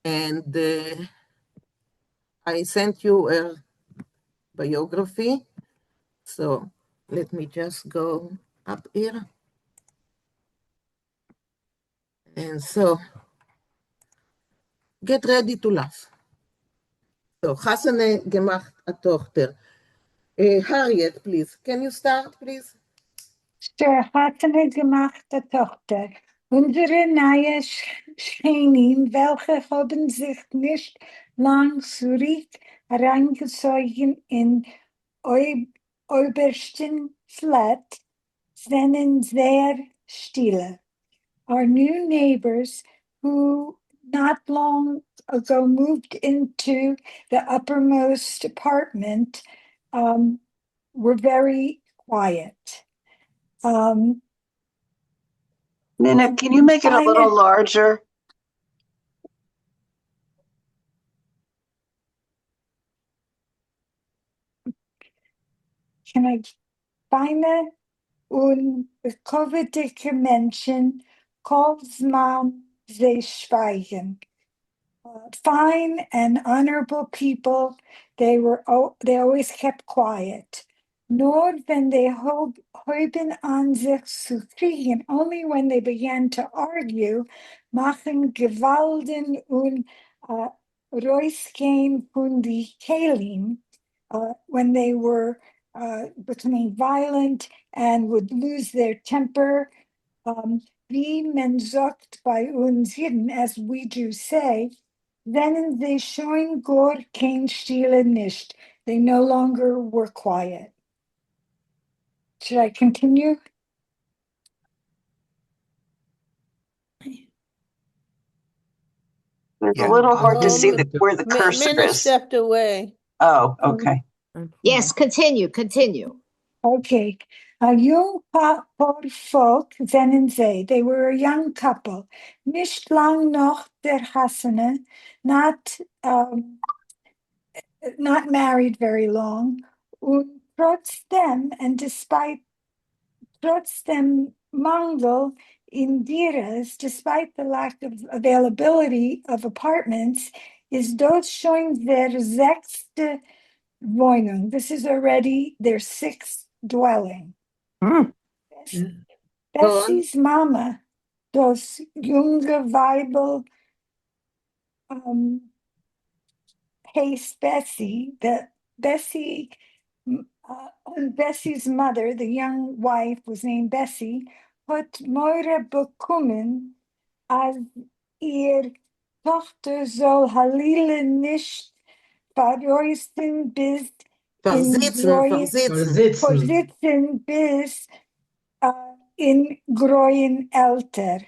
and I sent you her biography. So let me just go up here. And so get ready to laugh. So Hasane gemacht a Tochter. Harriet, please. Can you start, please? Sure, Hasane gemacht a Tochter. Unsere neue Schänin, welche haben sich nicht lang zurück reingezogen in obersten Flat, sind sehr stille. Our new neighbors, who not long ago moved into the uppermost apartment, were very quiet. Nina, can you make it a little larger? Can I find it? Unbekoverdicke Menschen, Kolsman, they schweigen. Fine and honorable people, they always kept quiet. Nor when they hoben an sich zu kriegen, only when they began to argue, machen Gewalden und Reusgehen von die Kelim, when they were becoming violent and would lose their temper. Wie men sagt bei uns Jiden, as we Jews say, then they showing Gor kein Stille nicht. They no longer were quiet. Should I continue? It's a little hard to see where the cursor Minna is. stepped away. Oh, okay. Yes, continue. Okay. A young folk, sennen sie. They were a young couple. Nicht lang noch der Hasene, not married very long. Und trotzdem, and despite Mangel in Diras, despite the lack of availability of apartments, is dort schon their sechste Wohnung. This is already their sixth dwelling. Bessie's mama, das junge Weibel, hates Bessie. Bessie's mother, the young wife, was named Bessie, hat Moira bekommen, als ihr Tochter soll Halile nicht verreisen bis in Groyen Alter.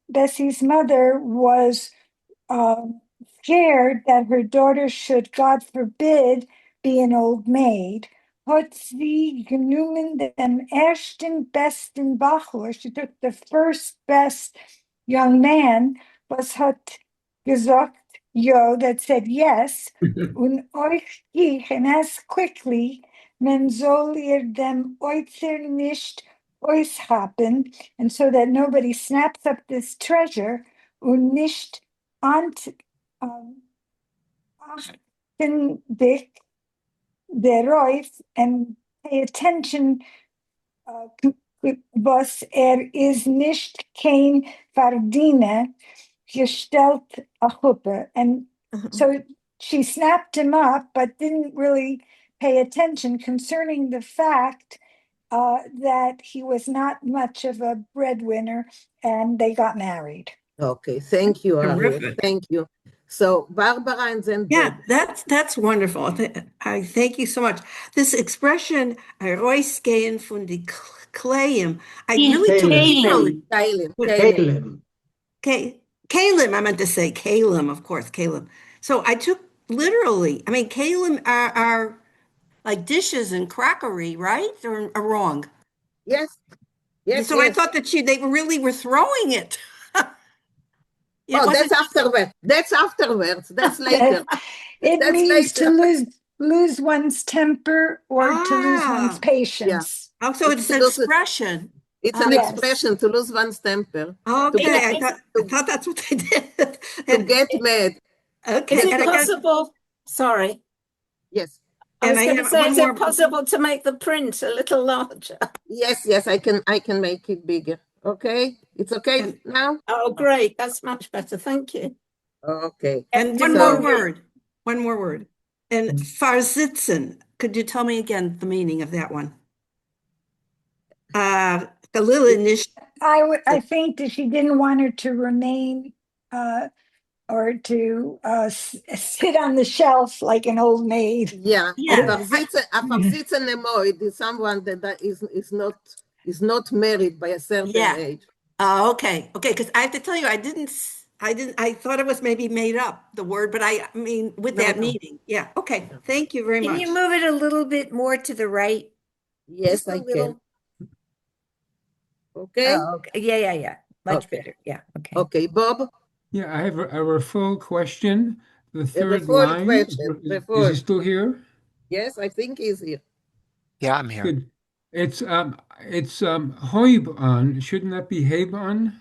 Bessie's mother was scared that her daughter should, God forbid, be an old maid, hat sie genommen dem ersten besten Bachur. She took the first best young man, was hat gesagt, yo, that said yes, und euch ich, and ask quickly, men soll ihr dem Euzer nicht aushaben, and so that nobody snaps up this treasure, und nicht ant achten dich der Reuf, and pay attention, was is nicht kein Verdiener gestellt a chuppah. And so she snapped him up, but didn't really pay attention concerning the fact that he was not much of a breadwinner, and they got married. Okay, thank you, Harriet. Terrific. Thank you. So Barbara and then Yeah, Bob. that's wonderful. I thank you so much. This expression, "Reusgehen von die Kleim," I really took literally. Caleb. Kalim, I meant to say Kalim, of course, Kalim. So I took literally, I mean, Kalim are like dishes and crockery, right? Or wrong? Yes. Yes. So I thought that they really were throwing it. That's afterwards. That's afterwards. That's later. It That's means later. to lose one's temper or to lose one's patience. Oh, so it's an expression. It's an Yes. expression to lose one's temper. Okay, I thought that's what they did. To get mad. Okay. Is it possible? Sorry. Yes. I was going to say, is it possible to make the print a little larger? Yes, I can make it bigger. Okay, it's okay now. Oh, great! That's much better. Thank you. Okay. And one more word. And Farsitzen. Could you tell me again the meaning of that one? I think that she didn't want her to remain or to sit on the shelf like an old maid. Yeah. A Farsitzen Emoid is someone that is not married by a certain age. Oh, okay. Because I have to tell you, I thought it was maybe made up, the word, but I mean, with that meaning. Yeah. Okay. Thank you very much. Can you move it a little bit more to the right? Yes, I can. Okay. Oh, okay. Yeah. Much better. Yeah. Okay. Okay, Bob. Yeah, I have a referral question. The third referral line. question. Is he still here? Yes, I think he's here. Yeah, I'm here. Good. It's Hoib Shouldn't that be Habe?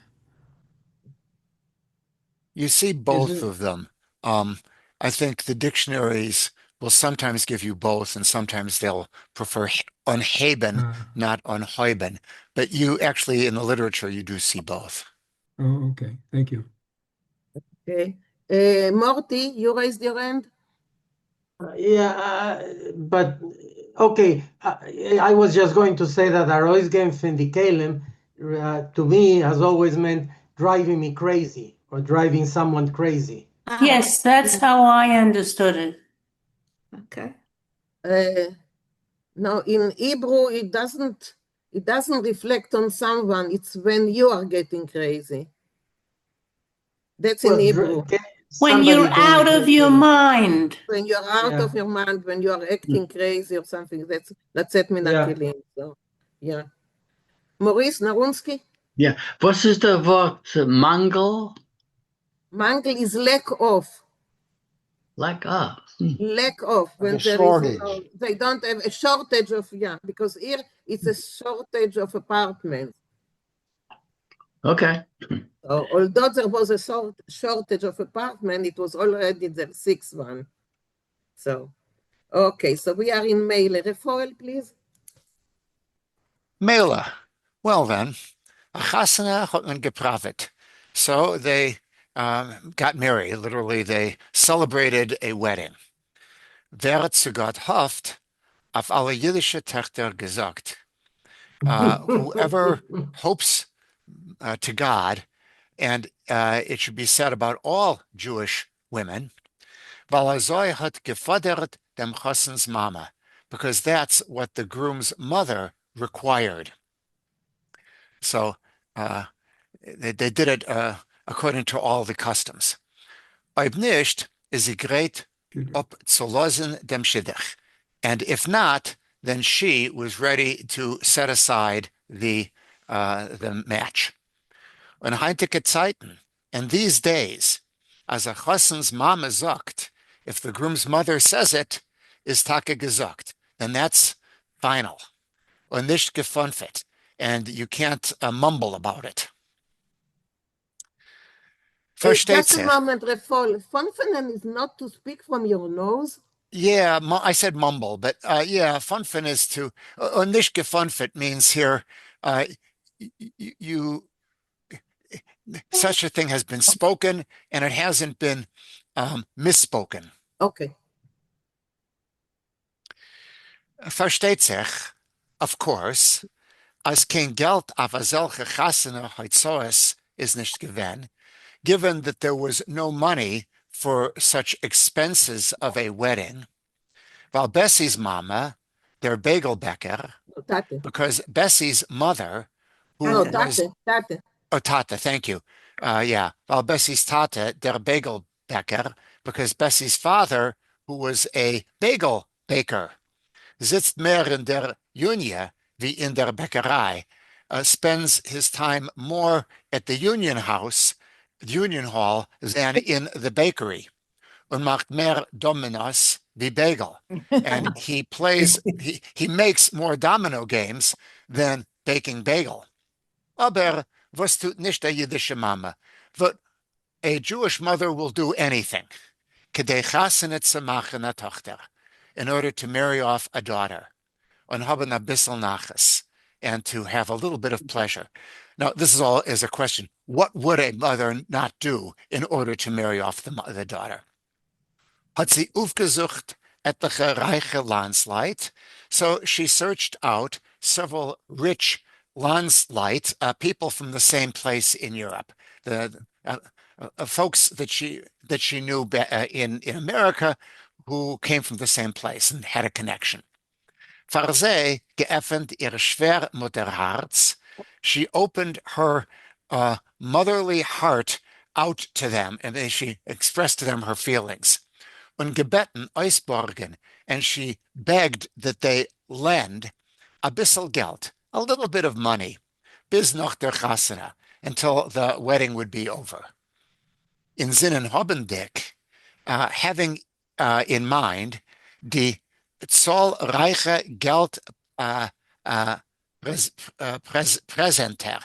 You see both of them. I think the dictionaries will sometimes give you both, and sometimes they'll prefer on Haben, not on Heuben. But you actually, in the literature, you do see both. Oh, okay. Thank you. Okay. Morty, you raised your hand? But okay, I was just going to say that Arois game Findikalem to me has always meant driving me crazy or driving someone crazy. Yes, that's how I understood it. Okay. No, in Hebrew it doesn't reflect on someone. It's when you are getting crazy. That's in Hebrew. When you're out of your mind. When you're out of your mind, when you are acting crazy or something, that's it minakilim. So yeah. Maurice Narunski? Yeah. Was is the word mangel? Mangel is lack of. Lack of. Lack of. When there is they don't have a shortage of, because here it's a shortage of apartments. Okay. So, although there was a shortage of apartment, it was already the sixth one. So, okay, so we are in Mele. Refoel, please. Mele. Well then, a chasana hat man gepravet. So they got married. Literally, they celebrated a wedding. Wer zu Gott hofft, auf alle jüdische Töchter gesagt. Whoever hopes to God, and it should be said about all Jewish women, weil hat gefordert dem Chassan's mama, because that's what the groom's mother required. So they did it according to all the customs. Ob nicht, is sie great up zu losen dem Shidduch. And if not, then she was ready to set aside the match. Und heintige Zeiten, and these days, as a chassan's mama sagt, if the groom's mother says it, is take gesagt, then that's final. Und nicht gefunfet, and you can't mumble about it. Versteht Just a sich? moment, Refol. Funfenen is not to speak from your nose. Yeah, I said mumble, but yeah, funfen is to, und nicht gefunfet means here, you such a thing has been spoken and it hasn't been misspoken. Okay. Versteht sich, of course, als kein Geld auf a solche Chassene Heutzoes is nicht gewesen, given that there was no money for such expenses of a wedding, while Bessie's mama, their bagelbecker, because Bessie's mother, who was Tate. Oh, Tata, thank you. Yeah, well, Bessie's Tata, der Bagelbäcker, because Bessie's father, who was a bagel baker, sitzt mehr in der Junia wie in der Bäckerei, spends his time more at the Union House, the Union Hall, than in the bakery, und macht mehr Dominos wie Bagel. And he makes more domino games than baking bagel. Aber was tut nicht a Yiddische Mama? But a Jewish mother will do anything. Kedei chasenet zu machen a Tochter, in order to marry off a daughter, und haben a bissel nachas, and to have a little bit of pleasure. Now, this is all as a question. What would a mother not do in order to marry off the daughter? Hat sie aufgesucht etliche reiche Landsleit, so she searched out several rich Landslight, people from the same place in Europe, the folks that she knew in America who came from the same place and had a connection. Farze geöffnet ihr Schwermutterherz. She opened her motherly heart out to them, and she expressed to them her feelings. Und gebeten Eisborgen, and she begged that they lend a bissel Geld, a little bit of money, bis noch der Chasana, until the wedding would be over. In Sinnen Hobendick, having in mind die zollreiche Geld presenter,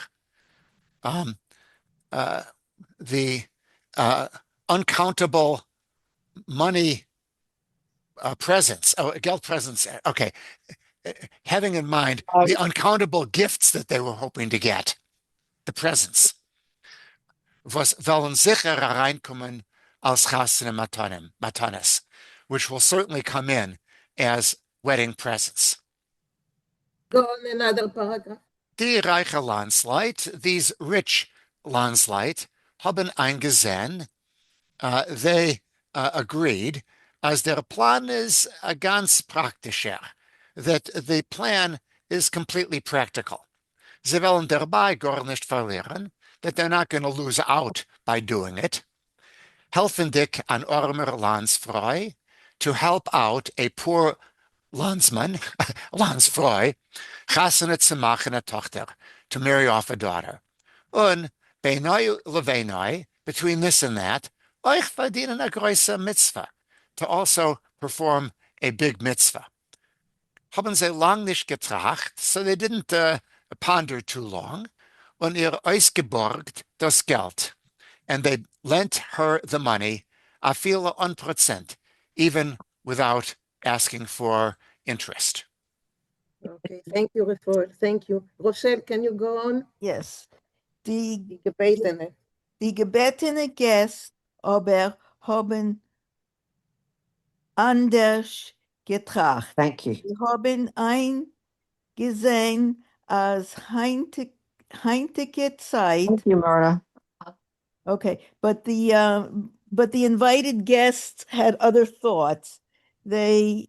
the uncountable money presents, Geld presents, okay, having in mind the uncountable gifts that they were hoping to get, the presents, was wollen sicher reinkommen als Chasene Matanes, which will certainly come in as wedding presents. Go on another paragraph. Die reiche Landsleit, these rich Landsleit, haben eingesehen, they agreed, as their plan is a ganz praktischer, that the plan is completely practical. Sie wollen dabei gar nicht verlieren, that they're not going to lose out by doing it. Helfen dich an armer Landsfrau, to help out a poor Landsman, Landsfrau, Chasene zu machen a Tochter, to marry off a daughter. Und beinoi levenoi, between this and that, euch verdienen a große mitzvah, to also perform a big mitzvah. Haben sie lang nicht getracht, so they didn't ponder too long, und ihr ausgeborgt das Geld, and they lent her the money, a viele 1%, even without asking for interest. Okay, thank you, Refol. Thank you. Rochelle, can you go on? Yes. Die gebetene Gäste aber haben anders getracht. Thank you. Sie haben eingesehen, als heintige Zeit. Thank you, Marta. Okay, but the invited guests had other thoughts. They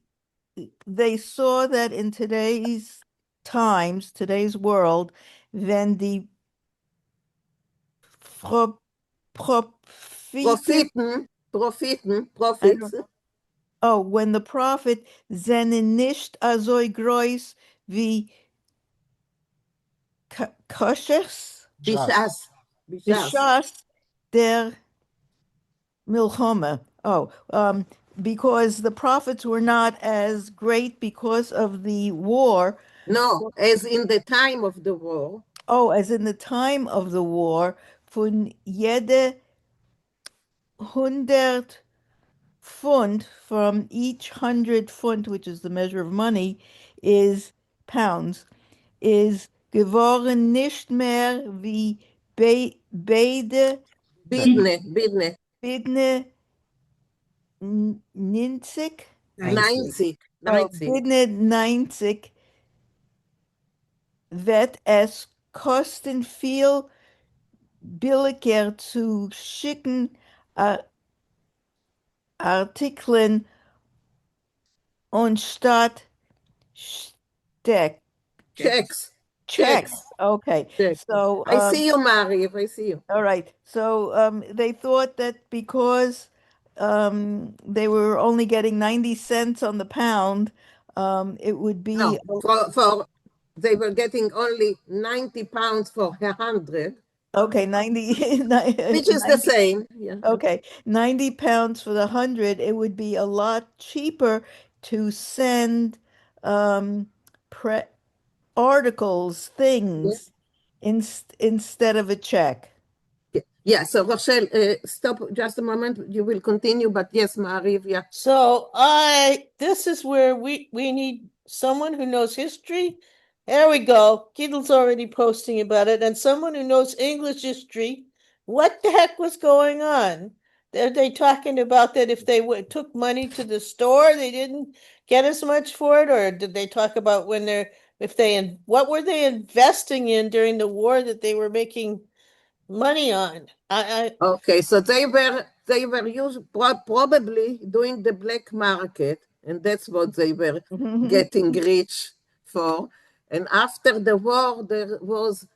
saw that in today's times, today's world, then the Propheten Profiten, I profits. don't, oh, when the profit seien nicht so groß wie Koshers, Bishas. Bishas. Bishas der Milchome. Oh, because the profits were not as great because of the war. No, as in the time of the war. Oh, as in the time of the war, von jede 100 Pfund, from each 100 Pfund, which is the measure of money, is pounds, is geworden nicht mehr wie beide Bidne. Bidne 90. 90. Oh, Bidne 90 wird es kosten viel billiger zu schicken Artikeln und statt Steck. Checks. Checks. Okay. Checks. So I see you, Mari. I see you. all right. So they thought that because they were only getting 90 cents on the pound, it would be No, for they were getting only 90 pounds for 100. okay, 90, Which is the 90 same. Yeah. okay, 90 pounds for the 100. It would be a lot cheaper to send pre articles, things, instead of a check. Yeah, so Rochelle, stop just a moment. You will continue, but yes, Mari, yeah. So this is where we need someone who knows history. There we go. Kiddel's already posting about it, and someone who knows English history. What the heck was going on? Are they talking about that if they took money to the store, they didn't get as much for it, or did they talk about when what were they investing in during the war that they were making money on? Okay, so they were probably doing the black market, and that's what they were getting rich for. And after the war, there was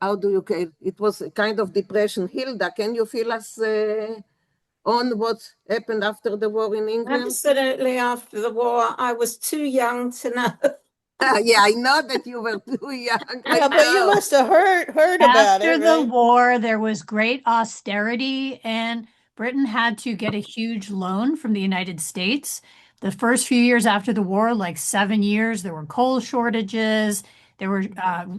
how do you call it? It was a kind of depression. Hilda, can you fill us on what happened after the war in England? Absolutely, after the war, I was too young to know. Yeah, I know that you were too young. Yeah, but you must have heard about it, After the right? war, there was great austerity, and Britain had to get a huge loan from the United States. The first few years after the war, like 7 years, there were coal shortages. There were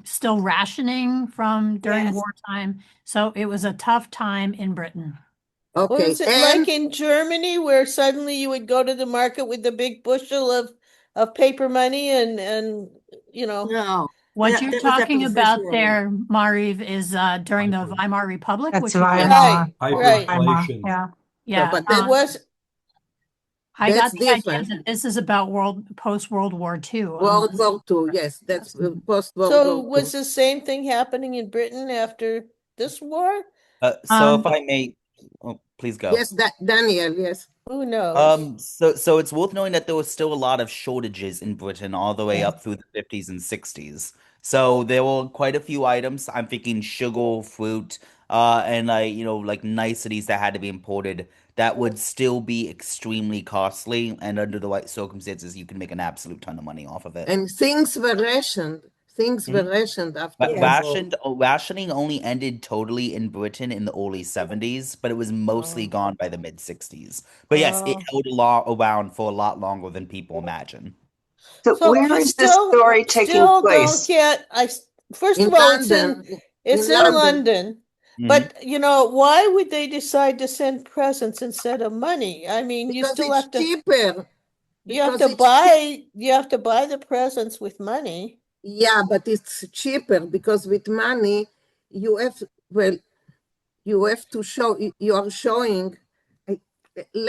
still rationing from during Yes. wartime. So it was a tough time in Britain. Okay, Was it like in Germany where suddenly you would go to the market with the big bushel of paper money and you know? No. What That you're was talking after the First about World War. there, Mariv, is during the Weimar Republic, That's which was Weimar. Right. Hyperinflation. yeah, So, yeah. but that was I got that's the idea different. that this is about post-World War II. World War II, yes, that's post-World So War was II. the same thing happening in Britain after this war? So if I may, please go. Yes, Daniel, yes. Who knows? So it's worth knowing that there was still a lot of shortages in Britain all the way up through the 50s and 60s. So there were quite a few items. I'm thinking sugar, fruit, and like niceties that had to be imported that would still be extremely costly. And under the right circumstances, you can make an absolute ton of money off of it. And things were rationed. Things were rationed after the war. Rationing only ended totally in Britain in the early 70s, but it was mostly gone by the mid 60s. But yes, it held around for a lot longer than people imagine. So where is this story taking place? First In of all, London. it's in London. But why would they decide to send presents instead of money? I mean, you Because still it's have to cheaper. you have Because to it's buy you have to buy the presents with money. Yeah, but it's cheaper because with money you have to show you are showing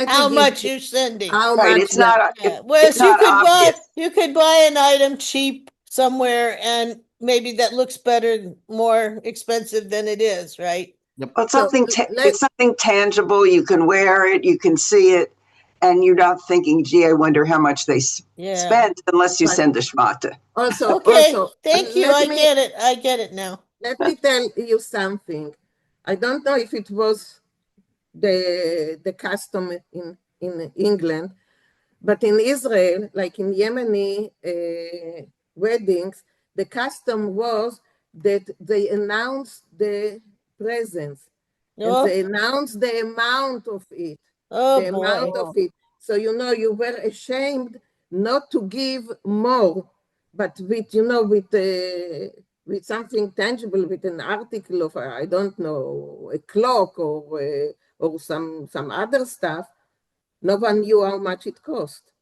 How much you're sending. How Right, much it's not Whereas not obvious. you could buy an item cheap somewhere and maybe that looks better, more expensive than it is, right? Well, it's something tangible. You can wear it, you can see it, and you're not thinking, "Gee, I wonder how much they spent," unless you send a schmata. Also, thank you. I get it now. Let me tell you something. I don't know if it was the custom in England. But in Israel, like in Yemeni weddings, the custom was that they announced the presents and Oh, they announced the amount of it, oh the amount boy. of it. So, you were ashamed not to give more, but with something tangible, with an article of, I don't know, a clock or some other stuff, no one knew how much it cost.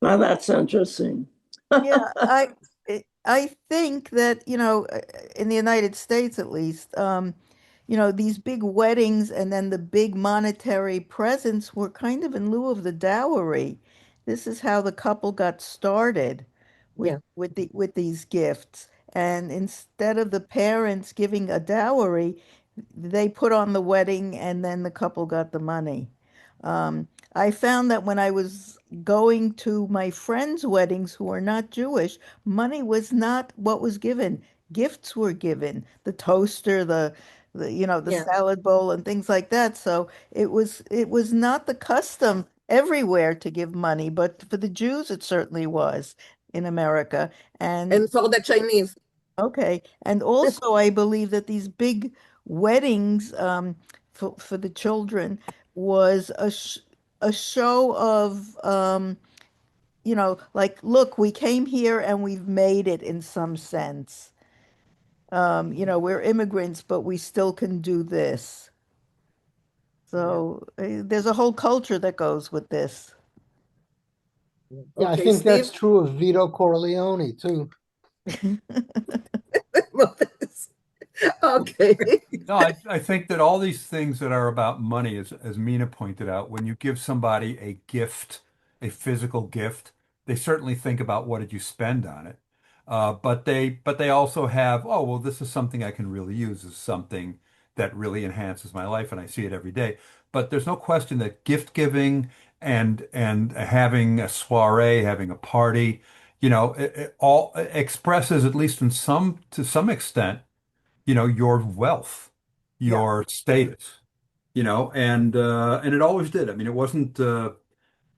Well, that's interesting. Yeah, I think that, in the United States at least, these big weddings and then the big monetary presents were kind of in lieu of the dowry. This is how the couple got started with Yeah. with these gifts. And instead of the parents giving a dowry, they put on the wedding and then the couple got the money. I found that when I was going to my friends' weddings who are not Jewish, money was not what was given. Gifts were given, the toaster, the Yeah. salad bowl and things like that. So it was not the custom everywhere to give money, but for the Jews it certainly was in America. And And for the Chinese. okay. And also, I believe that these big weddings for the children was a show of, like, look, we came here and we've made it in some sense. We're immigrants, but we still can do this. So there's a whole culture that goes with this. Yeah, I Okay, think that's Steve. true of Vito Corleone too. Okay. No, I think that all these things that are about money, as Mina pointed out, when you give somebody a gift, a physical gift, they certainly think about what did you spend on it. But they also have, oh, well, this is something I can really use. This is something that really enhances my life, and I see it every day. But there's no question that gift giving and having a soiree, having a party, it all expresses, at least to some extent, your wealth, Yeah. your status, and it always did. I mean, it wasn't, no,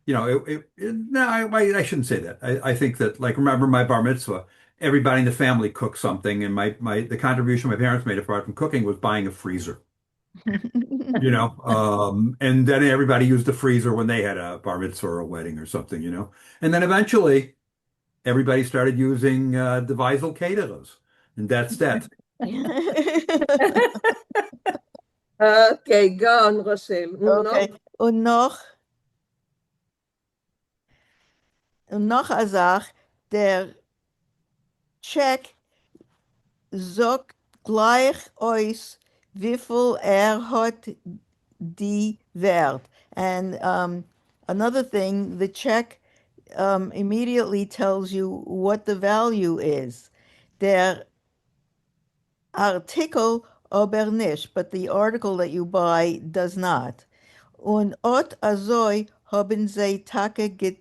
I shouldn't say that. I think that, like, remember my bar mitzvah, everybody in the family cooked something, and the contribution my parents made apart from cooking was buying a freezer, and then everybody used the freezer when they had a bar mitzvah or a wedding or something, and then eventually everybody started using the Weisel caterers, and that's that. Okay, go on, Rochelle. Okay. Und noch eine Sache, der Check sagt gleich aus, wie viel hat die Wert. And another thing, the check immediately tells you what the value is. Der Artikel aber nicht, but the article that you buy does not. Und ot azoi haben sie Tage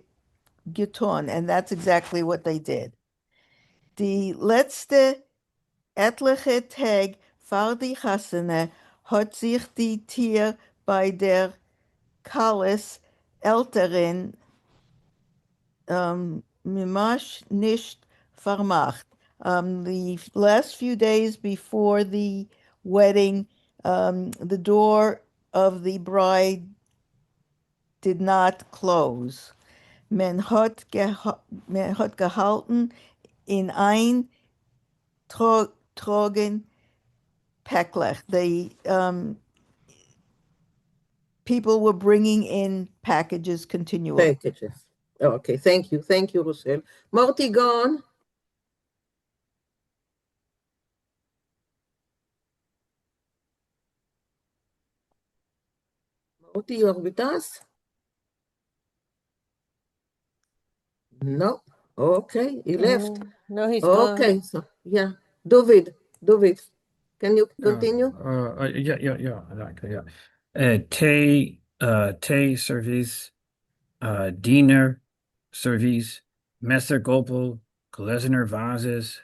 getan, and that's exactly what they did. Die letzte etliche Tag vor die Hasene hat sich die Tier bei der Kalles Älterin Mimash nicht vermacht. The last few days before the wedding, the door of the bride did not close. Man hat gehalten in ein trogen Päckler. The people were bringing in packages continually. Packages. Okay, thank you. Thank you, Rochelle. Morty, go on. Morty, you're with us? No. Okay, he left. No, he's Okay, gone. so yeah. David, can you continue? Tay service, Diener service, Messergopel, Gläserner Vases,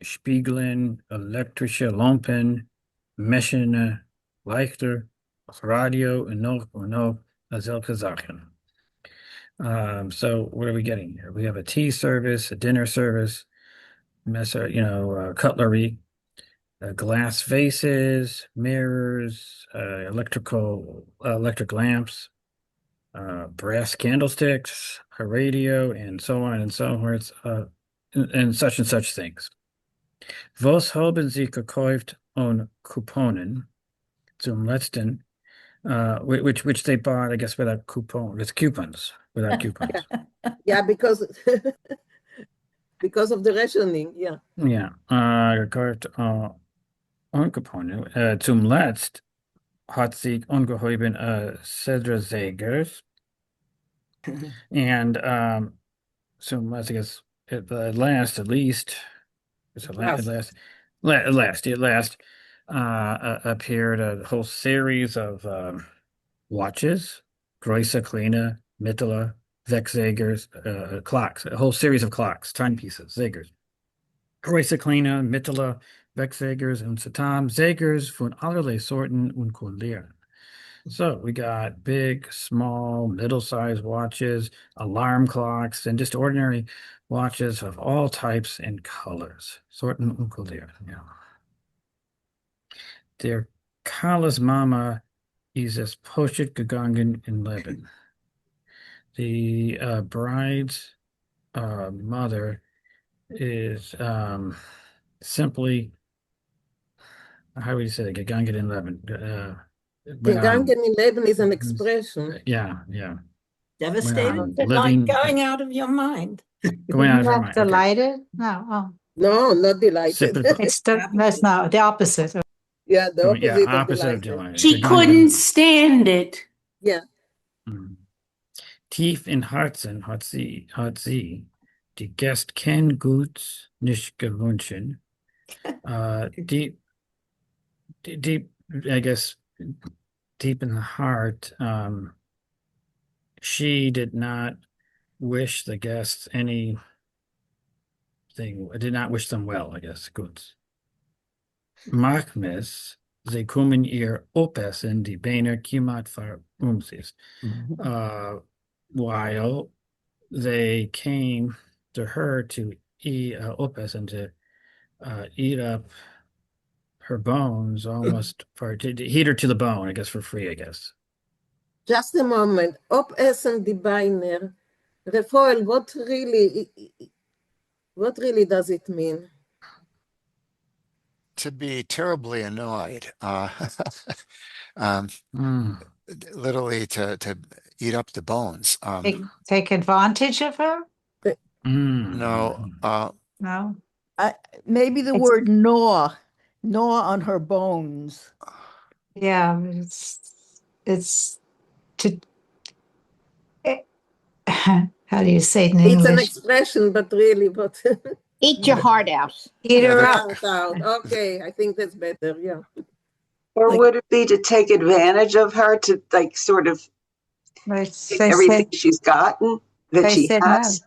Spiegeln, elektrische Lampen, Meschen, Lichter, radio, no, zelke zaken. So what are we getting here? We have a tea service, a dinner service, cutlery, glass vases, mirrors, electric lamps, brass candlesticks, a radio, and so on and so forth, and such things. Was haben Sie gekauft on Couponen zum letzten, which they bought, I guess, without coupons. Yeah, because of the rationing, yeah. Yeah, gekauft on Couponen. Zum Letzt hat sich ungeheuben Cedra-Zegers. And so I guess at least, appeared a whole series of watches, Große, Kleine, Mittlere, Wegzegers, clocks, a whole series of clocks, timepieces, Zegers. Große, Kleine, Mittlere, Wegzegers und Satam, Zegers von allerlei Sorten und Couleur. So we got big, small, middle-sized watches, alarm clocks, and just ordinary watches of all types and colors. Sorten und Couleur, yeah. Der Carla's Mama is es poshet gegangen in Leben. The bride's mother is simply, how would you say that? Gegangen in Leben. Gegangen in Leben is an expression. Yeah. Devastated? Living, Like going out of your mind. Going out of your mind. Delighted? No. Oh. No, not delighted. That's not the opposite. Yeah, the opposite, opposite of of delighted. She couldn't stand it. Yeah. Tief in Herzen hat sie die Gäste kein Guts nicht gewünscht. Deep, I guess, deep in the heart, she did not wish the guests anything, did not wish them well, I guess, Guts. Manchmal, sie kommen ihr Opessen die Beine kümmert für uns. While they came to her to eat and to eat up her bones almost to heat her to the bone, I guess, for free, I guess. Just a moment. Opessen die Beine. Rafael, what really does it mean? To be terribly annoyed. Literally to eat up the bones. Take advantage of her? No. No. Maybe the word gnaw on her bones. Yeah, it's to. How do you say it in English? It's an expression, but really, but eat your heart out. Eat her up. Okay, I think that's better. Yeah. Or would it be to take advantage of her to like sort of take everything she's gotten that she has? No.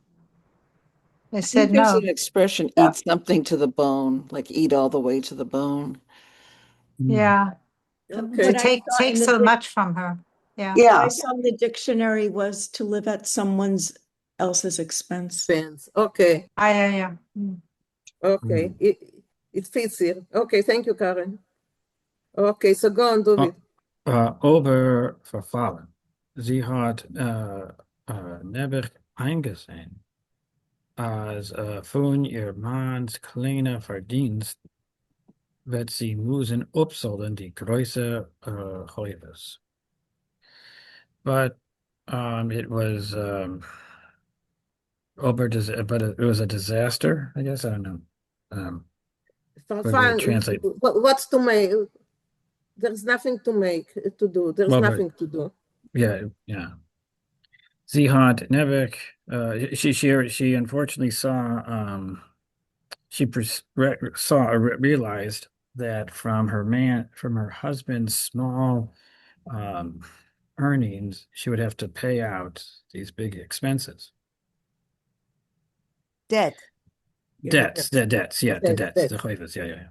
They said there's no. an expression, eat something to the bone, like eat all the way to the bone. Yeah. Okay. To take so much from her. Yeah. What I saw in the dictionary was to live at someone else's expense. Okay. Yeah. Okay. It fits here. Okay, thank you, Karen. Okay, so go on, David. Oberverfallen. Sie hat nebber eingesehen, als von ihr Manns kleiner Verdienst wird sie müssen upsolden die Größe Häufes. But it was it was a disaster, I guess. I don't know. Fine. Translate. What's to make? There's nothing to do. There's nothing to do. Yeah. Sie hat never. She unfortunately saw. Realized that from her husband's small earnings, she would have to pay out these big expenses. Debts, the debts, the Häufes, yeah.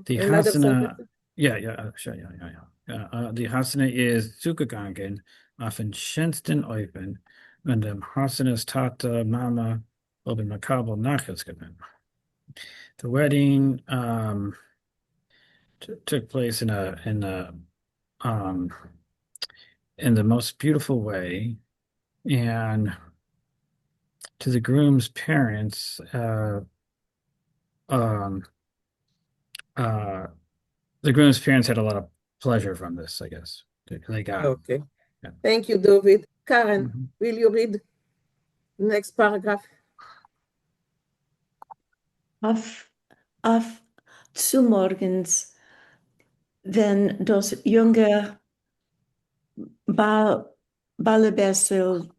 Die Hasana Sure, die Hasene ist zugegangen auf den schönsten Eupen und dem Hasenes Tata Mama oben Makabel nachgekommen. The wedding took place um, in the most beautiful way, and to the groom's parents, um, the groom's parents had a lot of pleasure from this, I guess. They got. Okay. Yeah. Thank you, David. Karen, will you read the next paragraph? Auf zu morgens, wenn das junge Ballebessel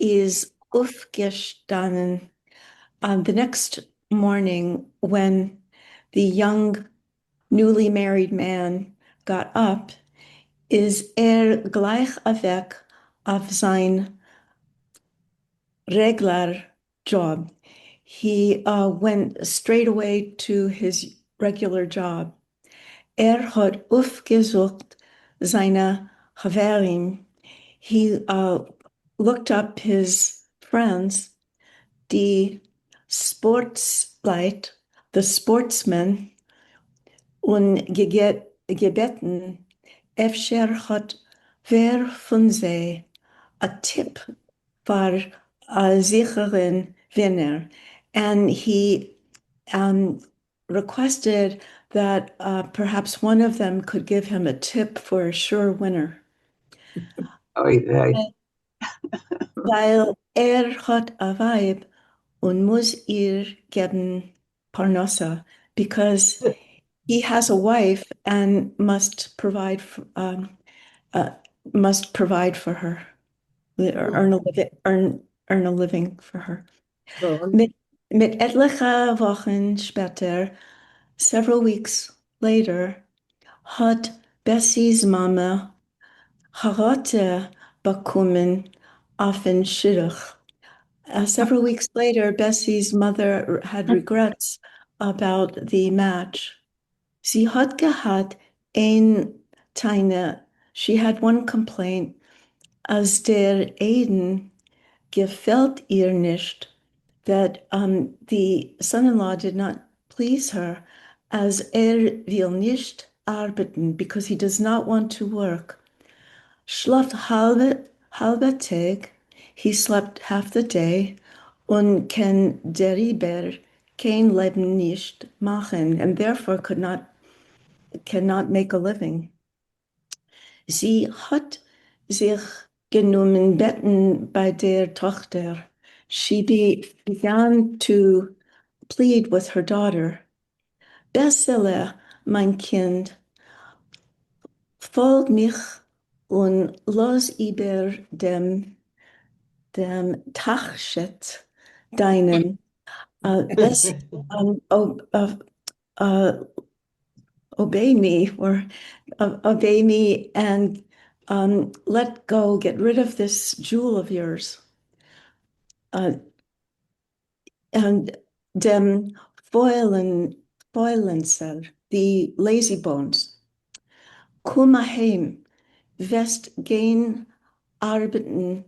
is aufgestanden, the next morning when the young newly married man got up, is gleich weg auf sein regular job. He went straight away to his regular job. Hat aufgesucht seine Haverim. He looked up his friends, die Sportslight, the sportsmen, und gebeten, efter hat wer von sie a tip for a sicheren winner. And he requested that perhaps one of them could give him a tip for a sure winner. Weil hat a Weib und muss ihr geben Parnassa, because he has a wife and must provide for her, earn a living for her. Mit etliche Wochen später, several weeks later, hat Bessie's Mama Charate bekommen auf den Schidduch. Several weeks later, Bessie's mother had regrets about the match. Sie hat gehabt she had one complaint, als der Eden gefällt ihr nicht, that the son-in-law did not please her, as will nicht arbeiten, because he does not want to work. Schlaft halbe Tag, he slept half the day, und kann darüber kein Leben nicht machen, and therefore cannot make a living. Sie hat sich genommen Betten bei der Tochter. She began to plead with her daughter. Bessele, mein Kind, folg mich und los über dem Tachschet deinen. Obey me, or obey me, and let go, get rid of this jewel of yours. And dem Fäulenzer, the lazy bones. Komm heim, wirst gehen arbeiten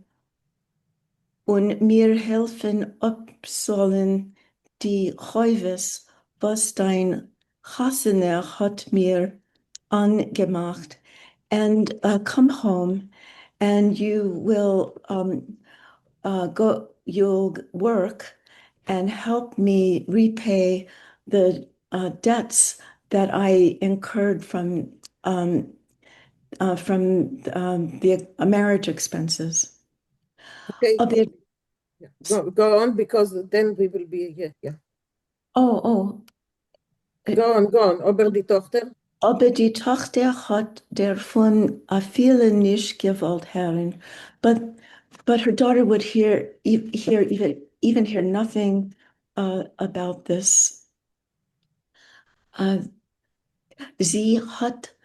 und mir helfen absollen die Häufes, was dein Hassener hat mir angemacht. And come home, and you'll work and help me repay the debts that I incurred from the marriage expenses. Okay. Go on, because then we will be here. Yeah. Oh. Go on. Aber die Tochter? Aber die Tochter hat davon vielen nicht gewollt hören. But her daughter would even hear nothing about this. Sie hat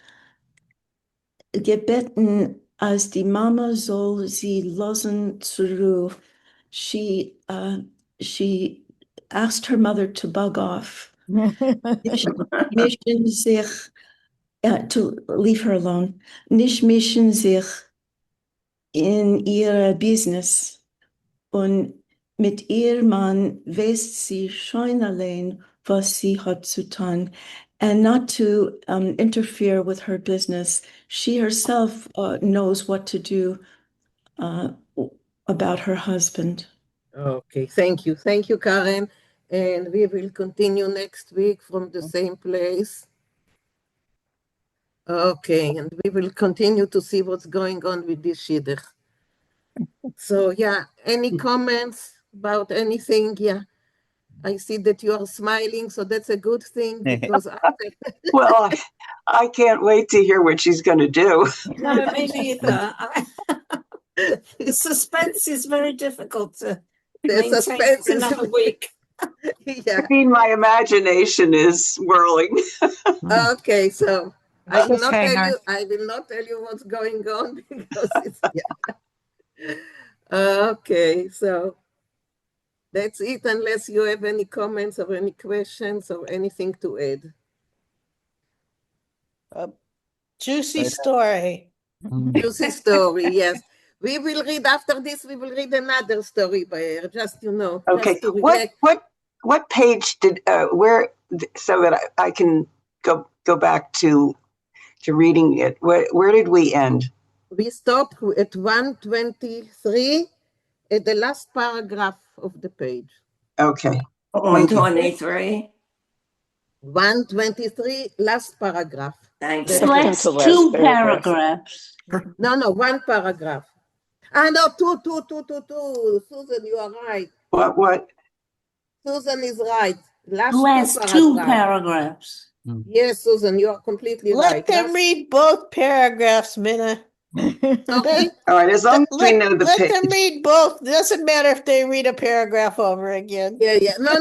gebeten, als die Mama soll sie losen zurück. She asked her mother to bug off. Mischen sich to leave her alone. Nicht mischen sich in ihr Business. Und mit ihr Mann weiß sie schon allein, was sie hat zu tun. And not to interfere with her business. She herself knows what to do about her husband. Okay, thank you. Thank you, Karen. And we will continue next week from the same place. Okay, and we will continue to see what's going on with this Yiddish. So, yeah, any comments about anything? Yeah, I see that you are smiling, so that's a good thing because Well, I can't wait to hear what she's going to do. No, me neither. The suspense is very difficult to the maintain suspense for is another week. Yeah. I mean, my imagination is whirling. Okay, so I will not Okay, tell nice. you. I will not tell you what's going on because it's yeah. Okay, so that's it. Unless you have any comments or any questions or anything to add. Juicy story. Juicy story. Yes, we will read after this. We will read another story by her. Just Okay, just to relax. what page did where so that I can go back to reading it? Where did we end? We stopped at 123 at the last paragraph of the page. Okay. 123. 123, last paragraph. Thanks. The Last two paragraphs. No, one paragraph. No, two. Susan, you are right. What? Susan is right. Last two paragraphs. Yes, Susan, you are completely right. Let them read both paragraphs, Minna. Sorry? All right, as long as we know the let page. them read both. Doesn't matter if they read a paragraph over again. Yeah. No.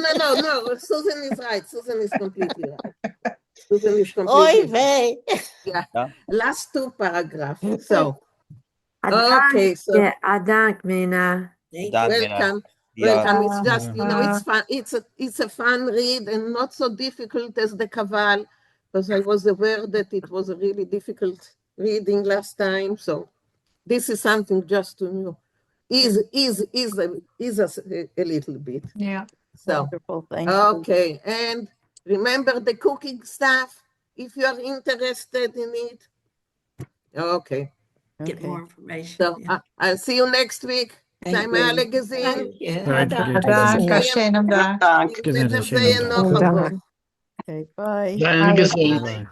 Susan is right. Susan is completely right. Susan is completely Oy right. vey. Yeah. Last two paragraphs. So, okay. So, Adank, Mina. welcome. Yeah. Welcome. It's just, it's fun. It's a fun read and not so difficult as the Kaval, because I was aware that it was a really difficult reading last time. So this is something just to know. Is a little bit. Yeah. So, wonderful. Thank you. okay. And remember the cooking stuff if you are interested in it. Okay. Get more information. So I'll see you next week. Zijn we alle gezien? Okay, bye. Wiedersehen noch. Okay, bye. Danke sehr. Bye.